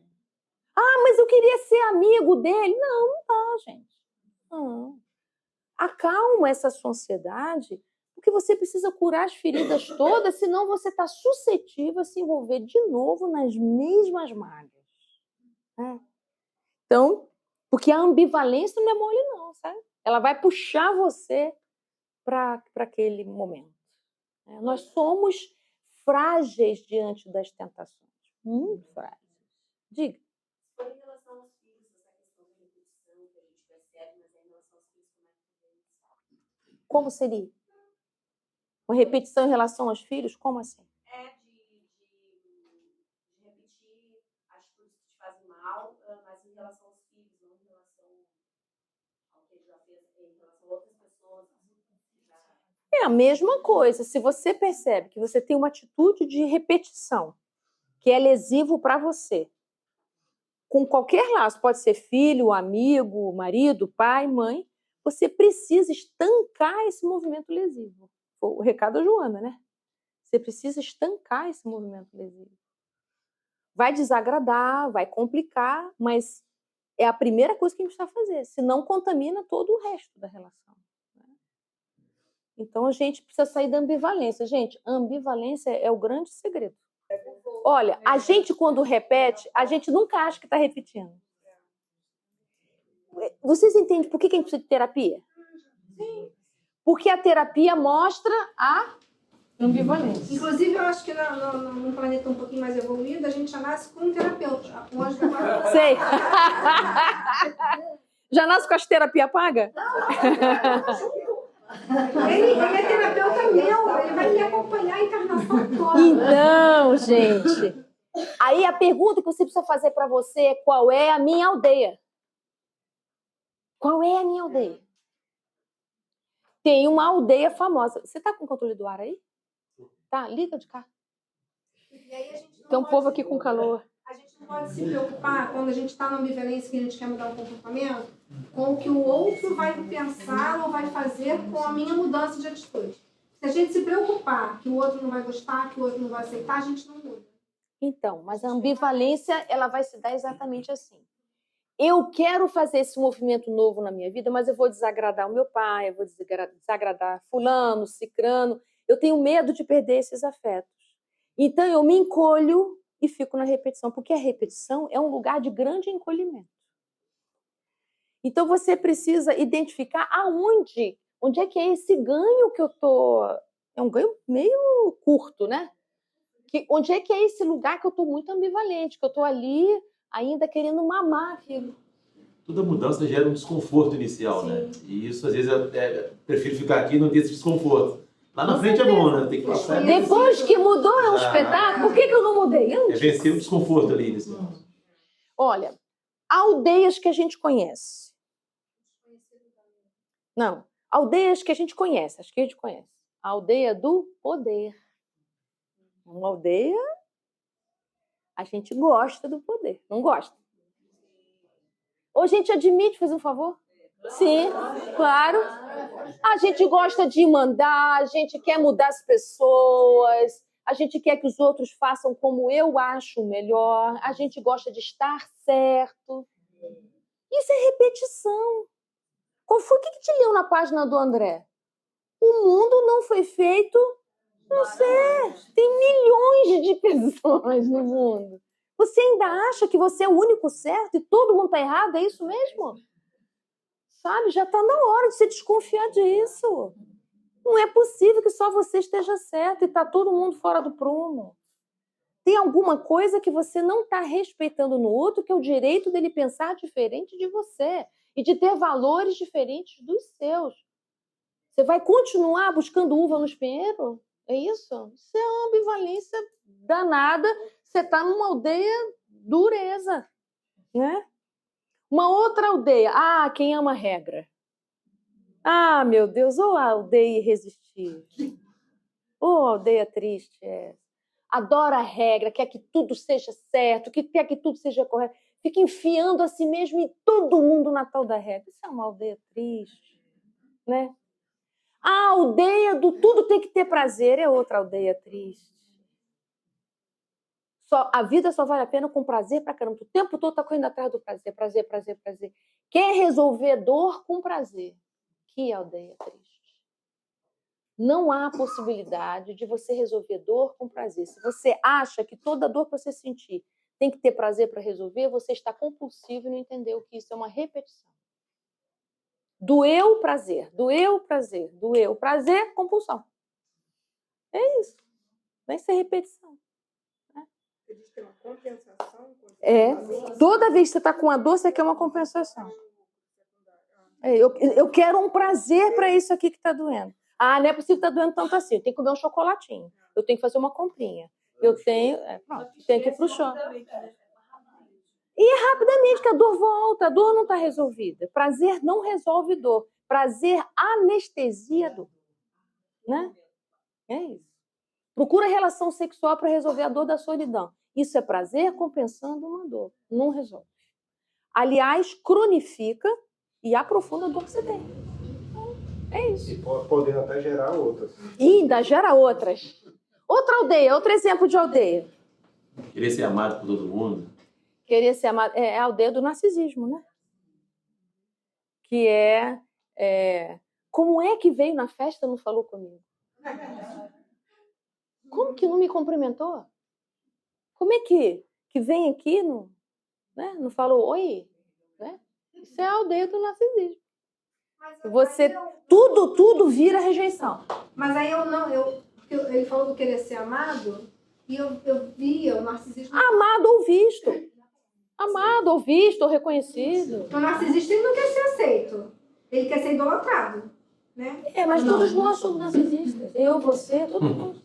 Mas eu queria ser amigo dele. Não, não dá, gente. Não. Acalma essa sua ansiedade, porque você precisa curar as feridas todas, senão você está suscetível a se envolver de novo nas mesmas mágoas. Né? Então, porque a ambivalência não é mole não, sabe? Ela vai puxar você para aquele momento. Nós somos frágeis diante das tentações. Muito frágeis. Diga. Foi em relação aos filhos, essa questão da repetição que a gente percebe, mas em relação aos filhos, como é que foi isso? Como seria? Uma repetição em relação aos filhos? Como assim? De repetir atitudes que te fazem mal, mas em relação aos filhos, não em relação ao que ele já fez, em relação a outras pessoas. É a mesma coisa. Se você percebe que você tem uma atitude de repetição que é lesivo para você, com qualquer laço, pode ser filho, amigo, marido, pai, mãe, você precisa estancar esse movimento lesivo. O recado da Joana, né? Você precisa estancar esse movimento lesivo. Vai desagradar, vai complicar, mas é a primeira coisa que a gente precisa fazer, senão contamina todo o resto da relação. Então a gente precisa sair da ambivalência. Gente, a ambivalência é o grande segredo. Olha, a gente quando repete, a gente nunca acha que está repetindo. Vocês entendem por que a gente precisa de terapia? Sim. Porque a terapia mostra a ambivalência. Inclusive, eu acho que num planeta um pouquinho mais evoluído, a gente já nasce com um terapeuta. Um anjo da guarda. Sei. Já nasce com as terapias pagas? Ele é terapeuta meu, ele vai me acompanhar a encarnação toda. Então, gente, aí a pergunta que você precisa fazer para você é: qual é a minha aldeia? Qual é a minha aldeia? Tem uma aldeia famosa. Você está com o controle do ar aí? Tá, liga de cá. E aí a gente não Tem um pode povo aqui com calor. A gente não pode se preocupar, quando a gente está na ambivalência que a gente quer mudar o comportamento, com o que o outro vai pensar ou vai fazer com a minha mudança de atitude. Se a gente se preocupar que o outro não vai gostar, que o outro não vai aceitar, a gente não muda. Então, mas a ambivalência, ela vai se dar exatamente assim. Eu quero fazer esse movimento novo na minha vida, mas eu vou desagradar o meu pai, eu vou desagradar fulano, cicrano. Eu tenho medo de perder esses afetos. Então, eu me encolho e fico na repetição, porque a repetição é um lugar de grande encolhimento. Então, você precisa identificar onde é que é esse ganho que eu tô... É um ganho meio curto, né? Onde é que é esse lugar que eu tô muito ambivalente, que eu tô ali ainda querendo mamar aquilo. toda mudança gera um desconforto inicial, né? E isso, às vezes, eu prefiro ficar aqui e não ter esse desconforto. Lá na frente é bom, né? Tem que passar. Depois que mudou é um espetáculo, por que eu não mudei? Eu não É vencer o desconforto ali nesse. Olha, aldeias que a gente conhece. Não, aldeias que a gente conhece, acho que a gente conhece. A aldeia do poder. Uma aldeia, a gente gosta do poder, não gosta? Ou a gente admite, faz um favor? Sim, claro. A gente gosta de mandar, a gente quer mudar as pessoas, a gente quer que os outros façam como eu acho melhor, a gente gosta de estar certo. Isso é repetição. Qual foi o que te leu na página do André? O mundo não foi feito, não sei, tem milhões de pessoas no mundo. Você ainda acha que você é o único certo e todo mundo está errado? É isso mesmo? Sabe, já está na hora de você desconfiar disso. Não é possível que só você esteja certo e está todo mundo fora do prumo. Tem alguma coisa que você não está respeitando no outro, que é o direito dele pensar diferente de você e de ter valores diferentes dos seus. Você vai continuar buscando uva no espinheiro? É isso? Isso é uma ambivalência danada. Você está numa aldeia dureza, né? Uma outra aldeia. Ah, quem ama regra. Ah, meu Deus, ou a aldeia irresistível. Ou a aldeia triste. Adora a regra, quer que tudo seja certo, quer que tudo seja correto. Fica enfiando a si mesmo e todo mundo na tal da regra. Isso é uma aldeia triste, né? A aldeia do tudo tem que ter prazer é outra aldeia triste. A vida só vale a pena com prazer pra caramba. O tempo todo tá correndo atrás do prazer, prazer, prazer, prazer. Quer resolver dor com prazer. Que aldeia triste. Não há possibilidade de você resolver dor com prazer. Se você acha que toda dor que você sentir tem que ter prazer para resolver, você está compulsivo e não entendeu que isso é uma repetição. Doeu, prazer, doeu, prazer, doeu, prazer, compulsão. É isso. Vai ser repetição. Existe uma compensação? Toda vez que você está com a dor, você quer uma compensação. Eu quero um prazer para isso aqui que está doendo. Ah, não é possível que está doendo tanto assim. Eu tenho que comer um chocolatinho. Eu tenho que fazer uma comprinha. Eu tenho que ir para o shopping. E é rapidamente que a dor volta. A dor não está resolvida. Prazer não resolve dor. Prazer anestesia a dor. Né? É isso. Procura relação sexual para resolver a dor da solidão. Isso é prazer compensando uma dor. Não resolve. Aliás, cronifica e aprofunda a dor que você tem. É isso. E podendo até gerar outras. E ainda gera outras. Outra aldeia, outro exemplo de aldeia. Querer ser amado por todo mundo. Querer ser amado. É a aldeia do narcisismo, né? Que como é que veio na festa e não falou comigo? Como que não me cumprimentou? Como é que vem aqui não falou oi? Né? Isso é a aldeia do narcisismo. Tudo vira rejeição. Mas aí ele falou do querer ser amado e eu via o narcisismo. Amado ou visto. Amado ou visto ou reconhecido. O narcisista ele não quer ser aceito. Ele quer ser idolatrado. Né? Mas todos nós somos narcisistas. Eu, você, todos nós.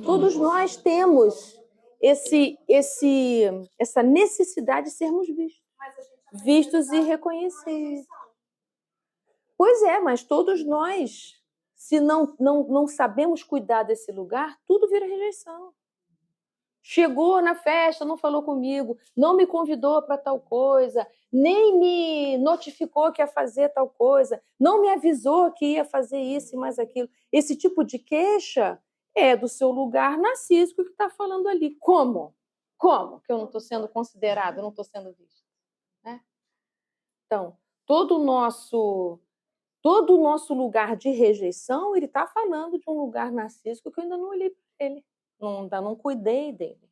Todos nós temos essa necessidade de sermos vistos e reconhecidos. Pois é, mas todos nós, se não sabemos cuidar desse lugar, tudo vira rejeição. Chegou na festa, não falou comigo, não me convidou para tal coisa, nem me notificou que ia fazer tal coisa, não me avisou que ia fazer isso e mais aquilo. Esse tipo de queixa é do seu lugar narcísico que está falando ali. Como? Como que eu não estou sendo considerado, eu não estou sendo visto? Né? Então, todo o nosso lugar de rejeição, ele está falando de um lugar narcísico que eu ainda não olhei para ele. Ainda não cuidei dele.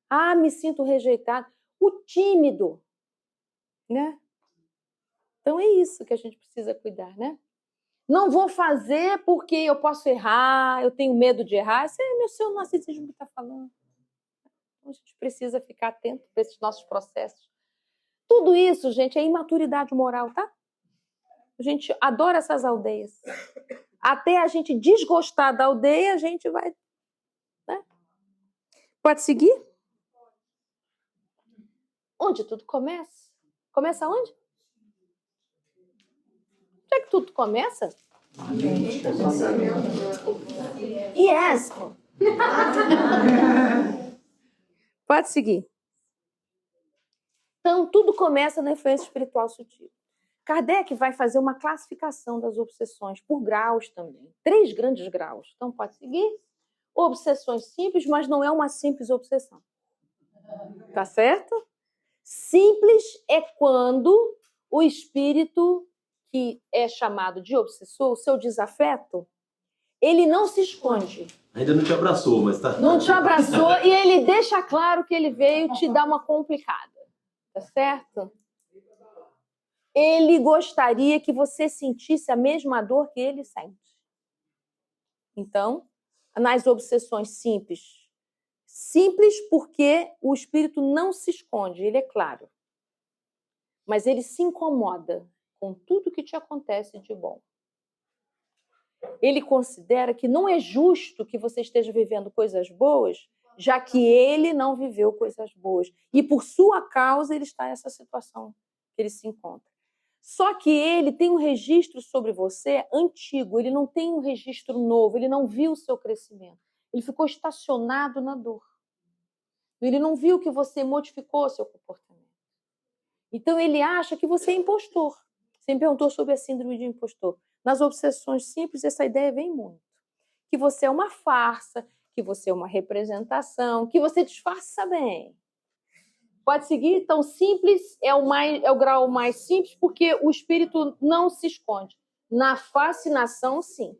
Ah, me sinto rejeitado. O tímido. Né? Então é isso que a gente precisa cuidar, né? Não vou fazer porque eu posso errar, eu tenho medo de errar. Isso é o seu narcisismo que está falando. Então a gente precisa ficar atento para esses nossos processos. Tudo isso, gente, é imaturidade moral, tá? A gente adora essas aldeias. Até a gente desgostar da aldeia, a gente vai... Né? Pode seguir? Onde tudo começa? Começa onde? Onde é que tudo começa? Yes! Pode seguir. Então, tudo começa na influência espiritual sutil. Kardec vai fazer uma classificação das obsessões por graus também. 3 grandes graus. Então, pode seguir. Obsessões simples, mas não é uma simples obsessão. Tá certo? Simples é quando o espírito, que é chamado de obsessor, o seu desafeto, ele não se esconde. Ainda não te abraçou, mas tá. Não te abraçou e ele deixa claro que ele veio te dar uma complicada. Tá certo? Ele gostaria que você sentisse a mesma dor que ele sente. Então, nas obsessões simples porque o espírito não se esconde, ele é claro. Mas ele se incomoda com tudo que te acontece de bom. Ele considera que não é justo que você esteja vivendo coisas boas, já que ele não viveu coisas boas. E por sua causa ele está nessa situação que ele se encontra. Só que ele tem um registro sobre você antigo, ele não tem um registro novo, ele não viu o seu crescimento. Ele ficou estacionado na dor. Ele não viu que você modificou seu comportamento. Então ele acha que você é impostor. Você me perguntou sobre a síndrome de impostor. Nas obsessões simples, essa ideia vem muito. Que você é uma farsa, que você é uma representação, que você disfarça bem. Pode seguir? Então, simples é o grau mais simples, porque o espírito não se esconde. Na fascinação, sim.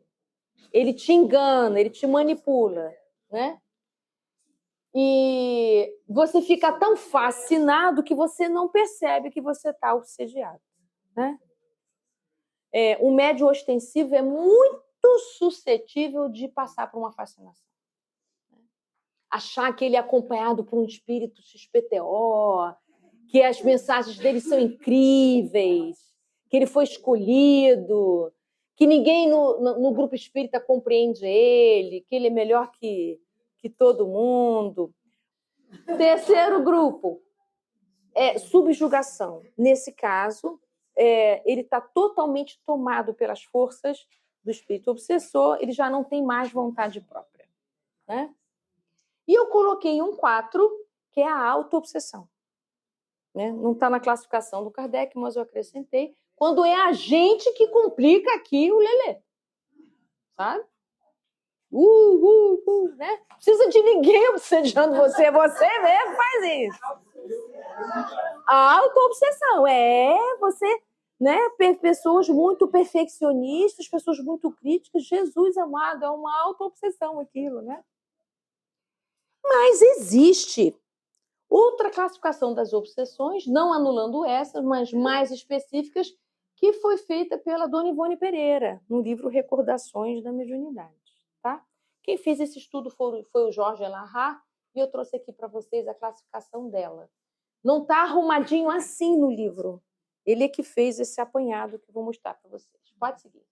Ele te engana, ele te manipula, né? E você fica tão fascinado que você não percebe que você está obsediado, né? O médium ostensivo é muito suscetível de passar por uma fascinação. Achar que ele é acompanhado por um espírito XPTO, que as mensagens dele são incríveis, que ele foi escolhido, que ninguém no grupo espírita compreende ele, que ele é melhor que todo mundo. Terceiro grupo é subjugação. Nesse caso, ele está totalmente tomado pelas forças do espírito obsessor, ele já não tem mais vontade própria, né? E eu coloquei um 4, que é a auto-obsessão. Né? Não está na classificação do Kardec, mas eu acrescentei. Quando é a gente que complica aqui o lelê. Sabe? Né? Não precisa de ninguém obsediando você. Você mesmo faz isso. A auto-obsessão você... Né? Pessoas muito perfeccionistas, pessoas muito críticas. Jesus amado, é uma auto-obsessão aquilo, né? Mas existe outra classificação das obsessões, não anulando essas, mas mais específicas, que foi feita pela Dona Ivone Pereira, no livro Recordações da Mediunidade. Tá? Quem fez esse estudo foi o Jorge Elahá, e eu trouxe aqui para vocês a classificação dela. Não está arrumadinho assim no livro. Ele é que fez esse apanhado que eu vou mostrar para vocês. Pode seguir.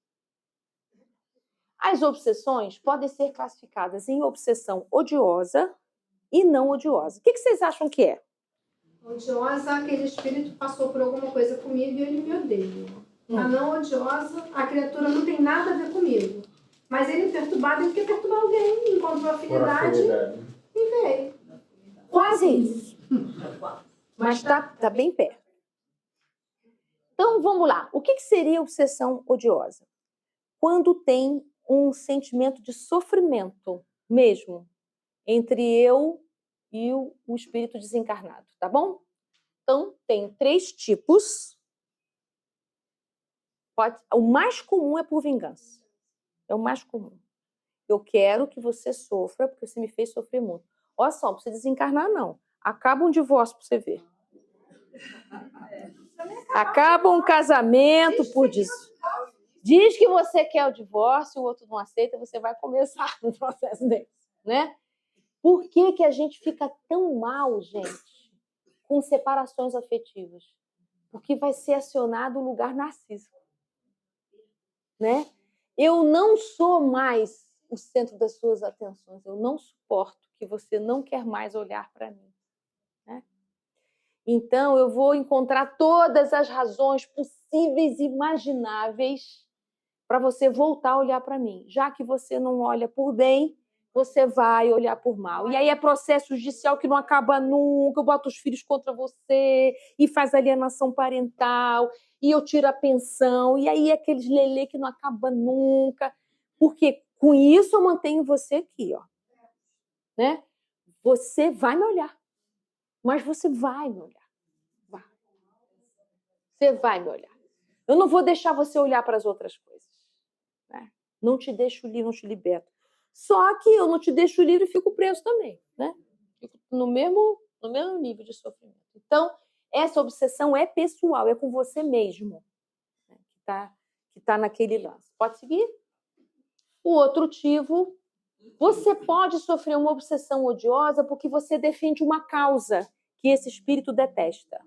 As obsessões podem ser classificadas em obsessão odiosa e não odiosa. O que vocês acham que é? Odiosa, aquele espírito passou por alguma coisa comigo e ele me odeia. A não odiosa, a criatura não tem nada a ver comigo. Mas ele perturbado, ele quer perturbar alguém, encontrou afinidade e veio. Quase isso. Mas está bem perto. Então, vamos lá. O que seria obsessão odiosa? Quando tem um sentimento de sofrimento mesmo entre eu e o espírito desencarnado, tá bom? Então, tem 3 tipos. O mais comum é por vingança. É o mais comum. Eu quero que você sofra porque você me fez sofrer muito. Olha só, não precisa desencarnar, não. Acaba um divórcio para você ver. Acaba um casamento por disso. Diz que você quer o divórcio, o outro não aceita, você vai começar no processo desse, né? Por que a gente fica tão mal, gente, com separações afetivas? Porque vai ser acionado o lugar narcísico, né? Eu não sou mais o centro das suas atenções. Eu não suporto que você não quer mais olhar para mim, né? Então, eu vou encontrar todas as razões possíveis e imagináveis para você voltar a olhar para mim. Já que você não olha por bem, você vai olhar por mal. E aí é processo judicial que não acaba nunca, eu boto os filhos contra você, e faz alienação parental, e eu tiro a pensão, e aí é aqueles lelê que não acaba nunca. Porque com isso eu mantenho você aqui, ó. Né? Você vai me olhar. Mas você vai me olhar. Vai. Você vai me olhar. Eu não vou deixar você olhar para as outras coisas. Né? Não te deixo livre, não te liberto. Só que eu não te deixo livre e fico preso também. Né? Fico no mesmo nível de sofrimento. Então, essa obsessão é pessoal, é com você mesmo. Né? Que tá naquele lance. Pode seguir? O outro motivo, você pode sofrer uma obsessão odiosa porque você defende uma causa que esse espírito detesta.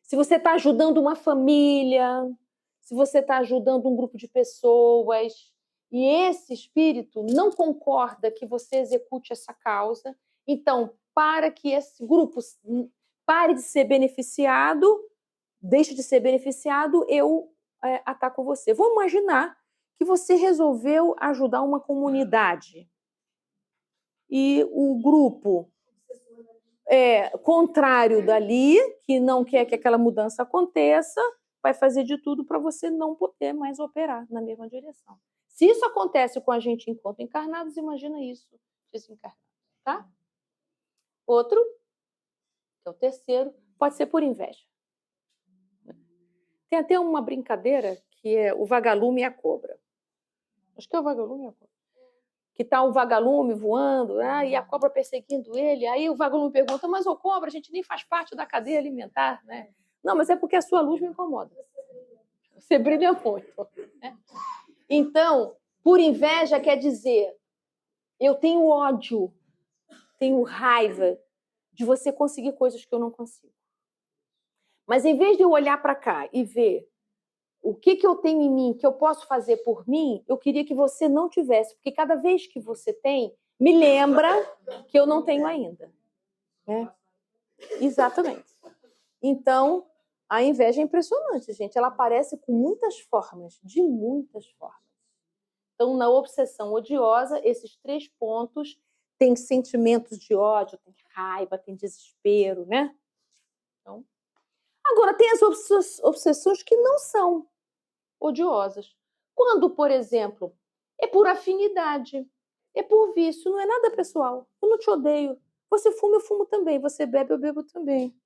Se você está ajudando uma família, se você está ajudando um grupo de pessoas, e esse espírito não concorda que você execute essa causa, então, para que esse grupo pare de ser beneficiado, deixe de ser beneficiado, eu ataco você. Vamos imaginar que você resolveu ajudar uma comunidade e o grupo contrário dali, que não quer que aquela mudança aconteça, vai fazer de tudo para você não poder mais operar na mesma direção. Se isso acontece com a gente enquanto encarnados, imagina isso desencarnado, tá? Outro, que é o terceiro, pode ser por inveja. Tem até uma brincadeira que é o vagalume e a cobra. Acho que é o vagalume e a cobra. Que está o vagalume voando, e a cobra perseguindo ele. Aí o vagalume pergunta, mas ô cobra, a gente nem faz parte da cadeia alimentar, né? Não, mas é porque a sua luz me incomoda. Você brilha muito. Né? Então, por inveja quer dizer, eu tenho ódio, tenho raiva de você conseguir coisas que eu não consigo. Mas em vez de eu olhar para cá e ver o que eu tenho em mim, que eu posso fazer por mim, eu queria que você não tivesse, porque cada vez que você tem, me lembra que eu não tenho ainda. Né? Exatamente. Então, a inveja é impressionante, gente. Ela aparece com muitas formas, de muitas formas. Então, na obsessão odiosa, esses 3 pontos, tem sentimentos de ódio, tem raiva, tem desespero, né? Então, agora, tem as obsessões que não são odiosas. Quando, por exemplo, é por afinidade, é por vício, não é nada pessoal. Eu não te odeio. Você fuma, eu fumo também. Você bebe, eu bebo também.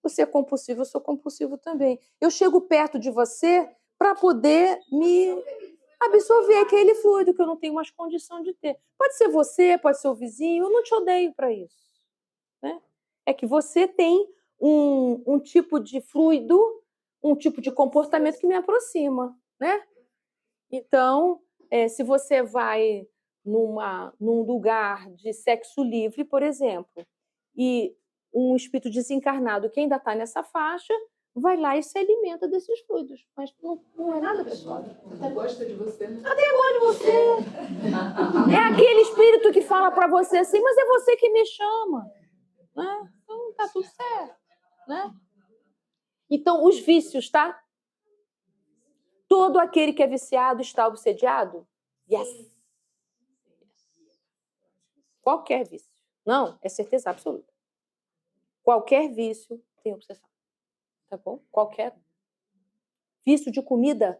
Você é compulsivo, eu sou compulsivo também. Eu chego perto de você para poder me absorver aquele fluido que eu não tenho mais condição de ter. Pode ser você, pode ser o vizinho, eu não te odeio para isso. Né? É que você tem um tipo de fluido, um tipo de comportamento que me aproxima. Né? Então, se você vai num lugar de sexo livre, por exemplo, e um espírito desencarnado que ainda está nessa faixa, vai lá e se alimenta desses fluidos. Mas não é nada pessoal. Até gosta de você, né? Até gosta de você. É aquele espírito que fala para você assim, mas é você que me chama. Né? Então, tá tudo certo. Né? Então, os vícios, tá? Todo aquele que é viciado está obsediado? Yes. Qualquer vício. Não, é certeza absoluta. Qualquer vício tem obsessão. Tá bom? Qualquer vício de comida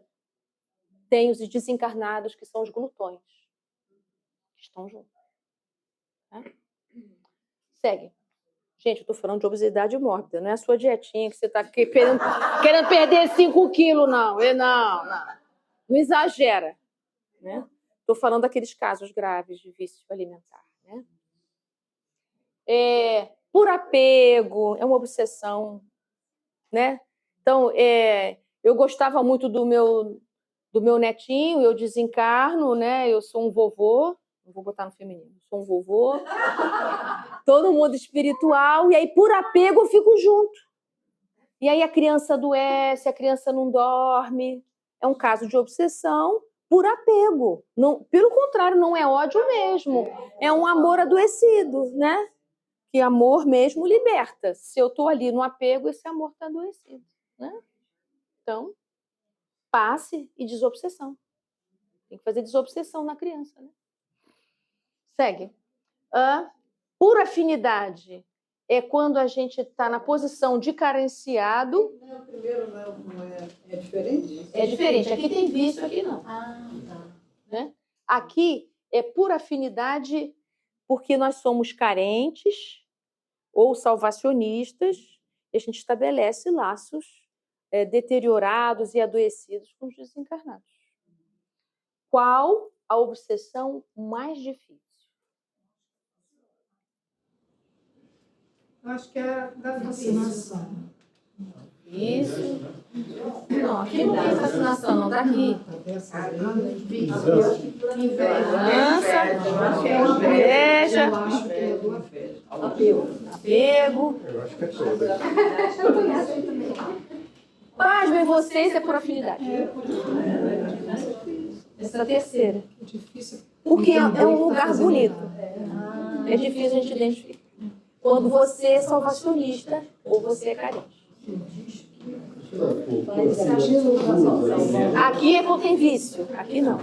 tem os desencarnados, que são os glutões. Que estão juntos. Tá? Segue. Gente, eu tô falando de obesidade mórbida, não é a sua dietinha que você tá querendo perder 5 quilos, não. Não exagera. Né? Tô falando daqueles casos graves de vício alimentar. Né? Por apego, é uma obsessão. Né? Então, eu gostava muito do meu netinho, eu desencarno, né? Eu sou um vovô, não vou botar no feminino, sou um vovô, todo mundo espiritual, e aí por apego eu fico junto. E aí a criança adoece, a criança não dorme. É um caso de obsessão por apego. Não, pelo contrário, não é ódio mesmo. É um amor adoecido, né? Que amor mesmo liberta. Se eu estou ali no apego, esse amor está adoecido, né? Então, passe e desobsessão. Tem que fazer desobsessão na criança, né? Segue. Por afinidade é quando a gente está na posição de carenciado. Não, o primeiro não é diferente? É diferente. Aqui tem vício, aqui não. Ah, tá. Né? Aqui é por afinidade porque nós somos carentes ou salvacionistas e a gente estabelece laços deteriorados e adoecidos com os desencarnados. Qual a obsessão mais difícil? Eu acho que é da Fascinação. Isso. Não, aqui não tem fascinação, não. Daqui. Inveja. Apego. Eu acho que é toda. Pasmem vocês, é por afinidade. Essa é a terceira. Porque é um lugar bonito. É difícil a gente identificar. Quando você é salvacionista ou você é carente. Aqui é porque tem vício, aqui não.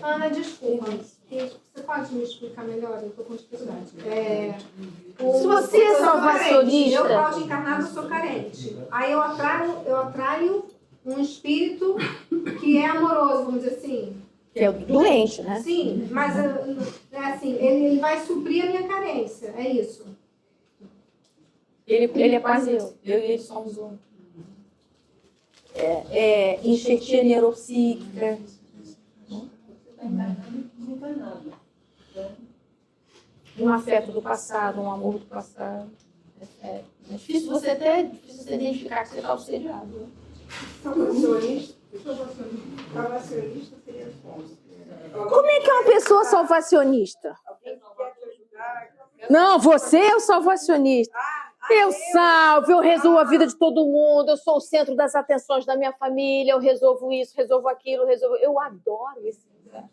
Ana, desculpa. Você pode me explicar melhor? Eu estou com dificuldade. Se você é salvacionista... Eu, Cláudia encarnada, sou carente. Aí eu atraio um espírito que é amoroso, vamos dizer assim. Que é o doente, né? Sim, mas assim, ele vai suprir a minha carência, é isso. Ele é quase eu. Eu e ele somos um. Enxertia neuropsíquica. Um afeto do passado, um amor do passado. É difícil você até identificar que você está obsediado. Né? Salvacionista seria Como é que é uma pessoa salvacionista? Não, você é o salvacionista. Eu salvo, eu resolvo a vida de todo mundo, eu sou o centro das atenções da minha família, eu resolvo isso, resolvo aquilo, resolvo... Eu adoro esse lugar.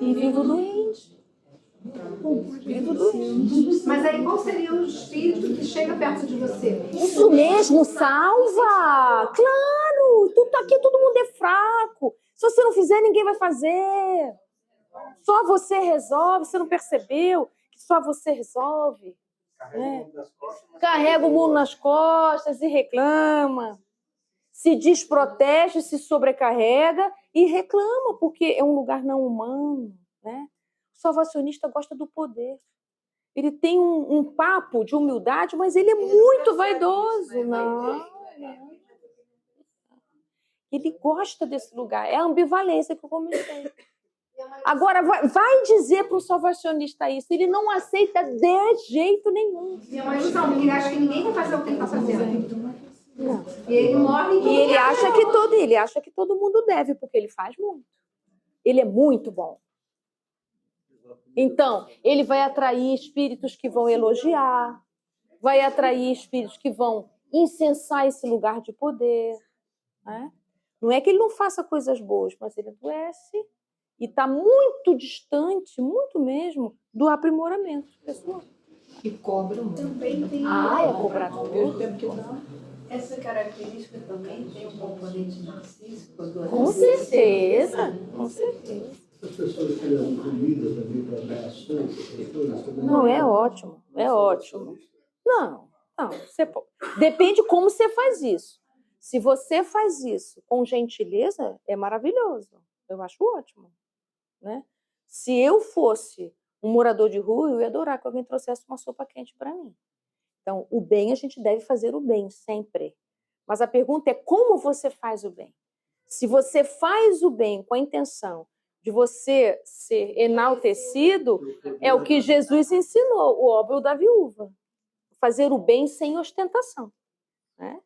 E vivo doente. Vivo doente. Mas aí qual seria o espírito que chega perto de você? Isso mesmo, salva! Claro! Aqui todo mundo é fraco. Se você não fizer, ninguém vai fazer. Só você resolve, você não percebeu que só você resolve? Carrega o mundo nas costas e reclama. Se desprotege, se sobrecarrega e reclama, porque é um lugar não humano. Né? O salvacionista gosta do poder. Ele tem um papo de humildade, mas ele é muito vaidoso. Não. Ele gosta desse lugar. É a ambivalência que eu comentei. Agora, vai dizer para o salvacionista isso. Ele não aceita de jeito nenhum. E é uma ilusão, porque ele acha que ninguém vai fazer o que ele está fazendo. Não. E ele morre e ele acha que todo mundo deve, porque ele faz muito. Ele é muito bom. Então, ele vai atrair espíritos que vão elogiar, vai atrair espíritos que vão incensar esse lugar de poder. Né? Não é que ele não faça coisas boas, mas ele adoece e está muito distante, muito mesmo, do aprimoramento pessoal. E cobra muito. Também tem... é cobrador. Essa característica também tem um componente narcísico? Com certeza, com certeza. As pessoas criam comida também para dar ações, essas coisas também. Não, é ótimo, é ótimo. Não, depende como você faz isso. Se você faz isso com gentileza, é maravilhoso. Eu acho ótimo. Né? Se eu fosse um morador de rua, eu ia adorar que alguém trouxesse uma sopa quente para mim. Então, o bem, a gente deve fazer o bem, sempre. Mas a pergunta é como você faz o bem. Se você faz o bem com a intenção de você ser enaltecido, é o que Jesus ensinou, o óbvio da viúva. Fazer o bem sem ostentação. Né?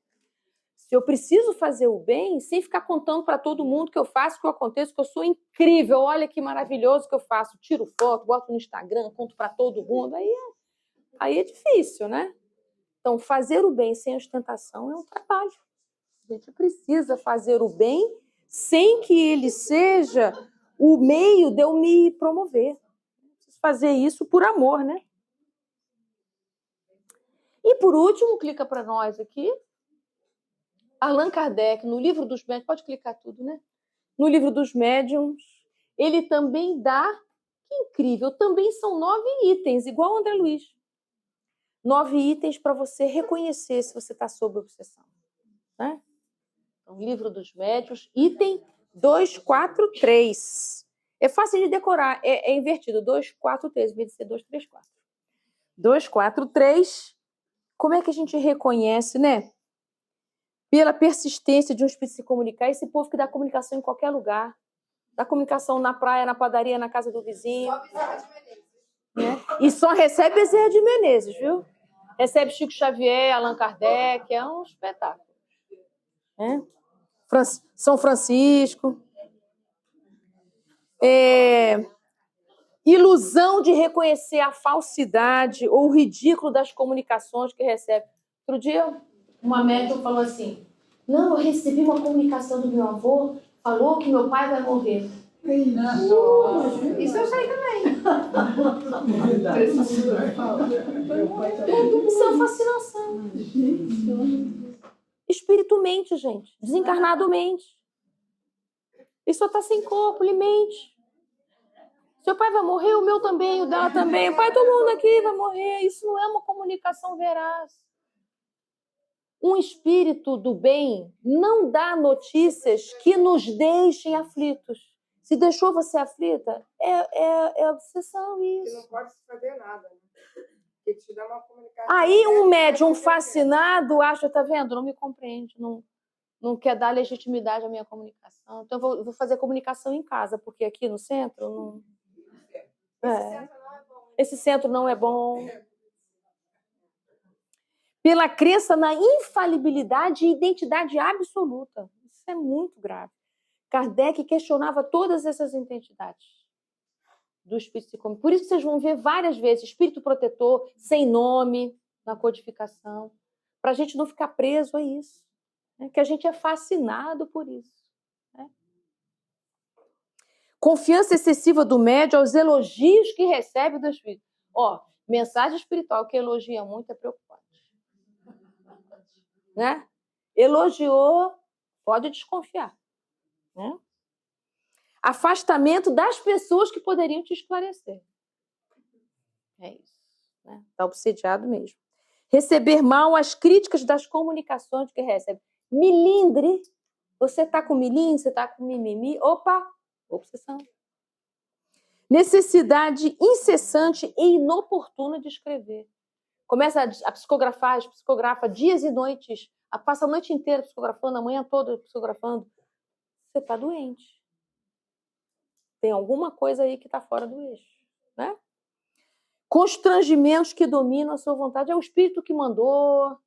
Se eu preciso fazer o bem, sem ficar contando para todo mundo que eu faço, que eu aconteço, que eu sou incrível, olha que maravilhoso que eu faço, tiro foto, boto no Instagram, conto para todo mundo, aí é difícil, né? Então, fazer o bem sem ostentação é um trabalho. A gente precisa fazer o bem sem que ele seja o meio de eu me promover. Preciso fazer isso por amor, né? E, por último, clica para nós aqui. Allan Kardec, no Livro dos Médiuns, pode clicar tudo, né? No Livro dos Médiuns, ele também dá, que incrível, também são 9 itens, igual o André Luiz. 9 itens para você reconhecer se você está sob obsessão. Né? Então, Livro dos Médiuns, item 243. É fácil de decorar, é invertido, 243, em vez de ser 234. 243, como é que a gente reconhece, né? Pela persistência de um espírito se comunicar, esse povo que dá comunicação em qualquer lugar, dá comunicação na praia, na padaria, na casa do vizinho. Né? E só recebe Bezerra de Menezes, viu? Recebe Chico Xavier, Allan Kardec, é um espetáculo. Né? São Francisco. Ilusão de reconhecer a falsidade ou o ridículo das comunicações que recebe. Outro dia, uma médium falou assim, não, eu recebi uma comunicação do meu avô, falou que meu pai vai morrer. Isso eu sei também. Isso é uma fascinação. Espírito mente, gente. Desencarnado mente. Ele só está sem corpo, ele mente. Seu pai vai morrer, o meu também, o dela também. O pai de todo mundo aqui vai morrer. Isso não é uma comunicação veraz. Um espírito do bem não dá notícias que nos deixem aflitos. Se deixou você aflita, é obsessão isso. Você não pode fazer nada, né? Porque te dá uma comunicação. Aí um médium fascinado acha, tá vendo? Não me compreende, não quer dar legitimidade à minha comunicação. Então eu vou fazer comunicação em casa, porque aqui no centro não... Esse centro não é bom. Pela crença na infalibilidade e identidade absoluta. Isso é muito grave. Kardec questionava todas essas identidades do espírito psicômico. Por isso que vocês vão ver várias vezes espírito protetor, sem nome, na codificação, para a gente não ficar preso a isso. Né? Que a gente é fascinado por isso. Né? Confiança excessiva do médium aos elogios que recebe do espírito. Mensagem espiritual que elogia muito é preocupante. Né? Elogiou, pode desconfiar. Né? Afastamento das pessoas que poderiam te esclarecer. É isso. Né? Está obsediado mesmo. Receber mal as críticas das comunicações que recebe. Milindre. Você está com milindre, você está com mimimi. Opa! Obsessão. Necessidade incessante e inoportuna de escrever. Começa a psicografar, psicografa dias e noites, passa a noite inteira psicografando, a manhã toda psicografando. Você está doente. Tem alguma coisa aí que está fora do eixo. Né? Constrangimentos que dominam a sua vontade. É o espírito que mandou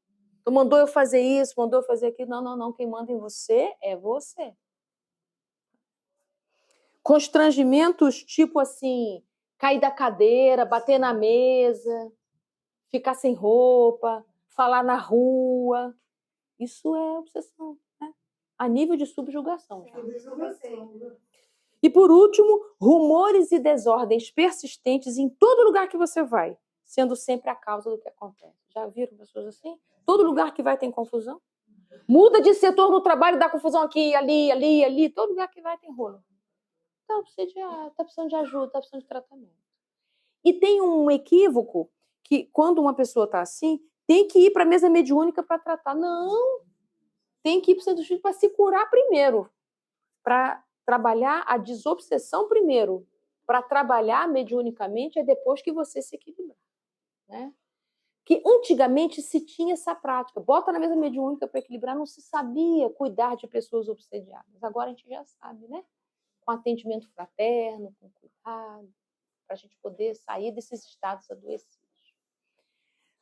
eu fazer isso, mandou eu fazer aquilo. Não. Quem manda em você é você. Constrangimentos tipo assim, cair da cadeira, bater na mesa, ficar sem roupa, falar na rua. Isso é obsessão, né? A nível de subjugação. Já. E, por último, rumores e desordens persistentes em todo lugar que você vai, sendo sempre a causa do que acontece. Já viram pessoas assim? Todo lugar que vai tem confusão. Muda de setor no trabalho, dá confusão aqui, ali. Todo lugar que vai tem rolo. Está obsediado, está precisando de ajuda, está precisando de tratamento. E tem um equívoco que, quando uma pessoa está assim, tem que ir para a mesa mediúnica para tratar. Não! Tem que ir para o centro espírita para se curar primeiro. Para trabalhar a desobsessão primeiro. Para trabalhar mediunicamente é depois que você se equilibrar. Né? Que antigamente se tinha essa prática. Bota na mesa mediúnica para equilibrar, não se sabia cuidar de pessoas obsediadas. Agora a gente já sabe, né? Com atendimento fraterno, com cuidado, para a gente poder sair desses estados adoecidos.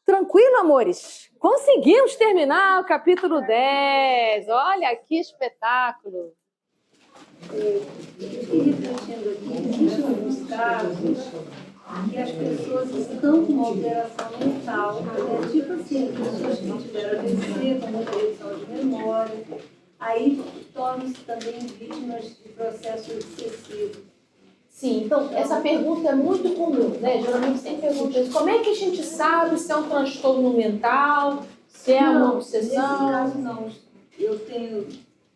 Tranquilo, amores? Conseguimos terminar o capítulo 10. Olha que espetáculo. Eu queria estar aqui, existem alguns casos que as pessoas estão com alteração mental. É tipo assim, pessoas que tiveram AVC, com muita redução de memória, aí tornam-se também vítimas de processo obsessivo. Sim, então essa pergunta é muito comum, né? Geralmente sempre pergunta isso. Como é que a gente sabe se é um transtorno mental, se é uma obsessão? Nesse caso não. Eu tenho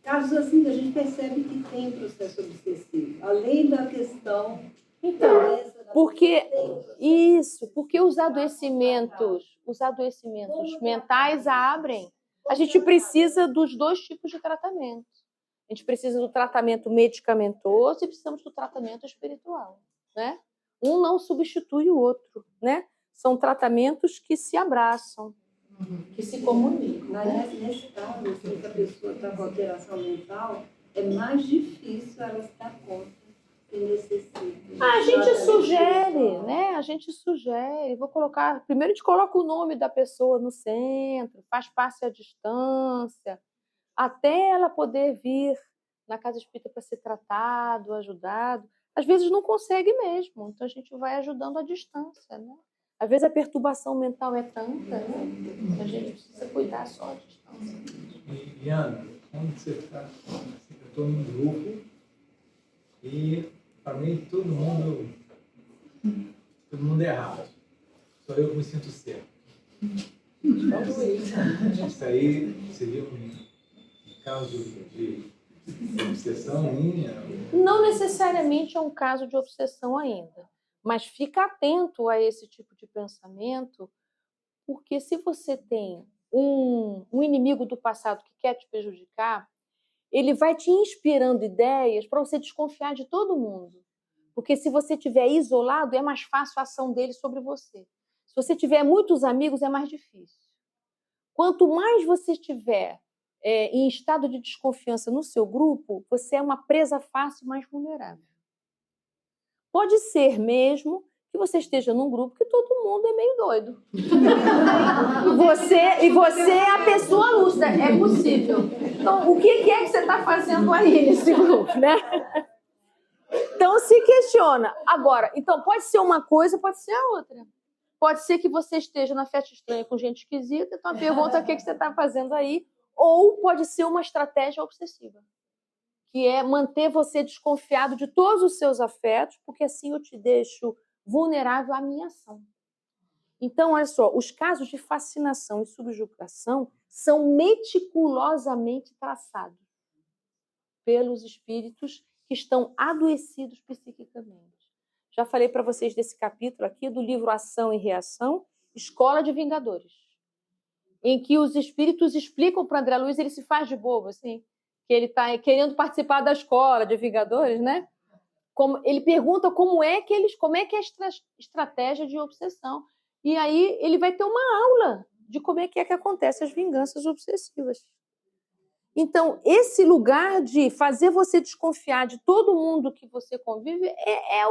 casos assim que a gente percebe que tem processo obsessivo, além da questão porque os adoecimentos mentais abrem. A gente precisa dos dois tipos de tratamento. A gente precisa do tratamento medicamentoso e precisamos do tratamento espiritual, né? Um não substitui o outro, né? São tratamentos que se abraçam, que se comunicam. Mas nesse caso, se a pessoa está com alteração mental, é mais difícil ela se dar conta que necessita. A gente sugere, né? A gente sugere. Vou colocar. Primeiro a gente coloca o nome da pessoa no centro, faz passe à distância, até ela poder vir na casa espírita para ser tratado, ajudado. Às vezes não consegue mesmo, então a gente vai ajudando à distância, né? Às vezes a perturbação mental é tanta, né? Que a gente precisa cuidar só à distância. E Ana, quando você está, eu estou num grupo e para mim todo mundo é errado. Só eu que me sinto certo. Isso aí seria um caso de obsessão minha? Não necessariamente é um caso de obsessão ainda, mas fica atento a esse tipo de pensamento, porque se você tem um inimigo do passado que quer te prejudicar, ele vai te inspirando ideias para você desconfiar de todo mundo. Porque se você estiver isolado, é mais fácil a ação dele sobre você. Se você tiver muitos amigos, é mais difícil. Quanto mais você estiver em estado de desconfiança no seu grupo, você é uma presa fácil, mais vulnerável. Pode ser mesmo que você esteja num grupo que todo mundo é meio doido. E você é a pessoa lúcida. É possível. Então, o que é que você está fazendo aí nesse grupo, né? Então, se questiona. Agora, então, pode ser uma coisa, pode ser a outra. Pode ser que você esteja na festa estranha com gente esquisita, então a pergunta é o que você está fazendo aí. Ou pode ser uma estratégia obsessiva, que é manter você desconfiado de todos os seus afetos, porque assim eu te deixo vulnerável à minha ação. Então, olha só, os casos de fascinação e subjugação são meticulosamente traçados pelos espíritos que estão adoecidos psiquicamente. Já falei para vocês desse capítulo aqui do livro Ação e Reação, Escola de Vingadores, em que os espíritos explicam para André Luiz, ele se faz de bobo, assim, que ele está querendo participar da escola de Vingadores, né? Ele pergunta como é que é a estratégia de obsessão. E aí ele vai ter uma aula de como é que acontecem as vinganças obsessivas. Então, esse lugar de fazer você desconfiar de todo mundo que você convive é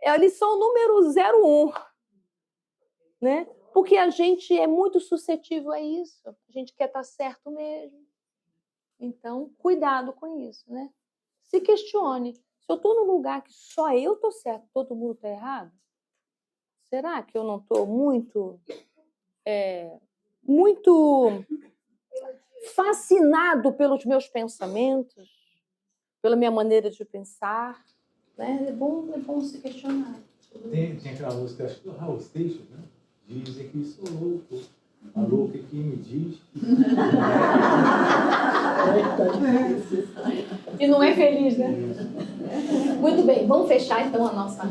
a lição número 01, né? Porque a gente é muito suscetível a isso. A gente quer estar certo mesmo. Então, cuidado com isso, né? Se questione. Se eu estou num lugar que só eu estou certo, todo mundo está errado, será que eu não estou muito fascinado pelos meus pensamentos, pela minha maneira de pensar? Né? É bom se questionar. Tem aquela música, acho que do Raul Seixas, né? Dizem que sou louco. A louca que me diz. E não é feliz, né? Muito bem, vamos fechar então a nossa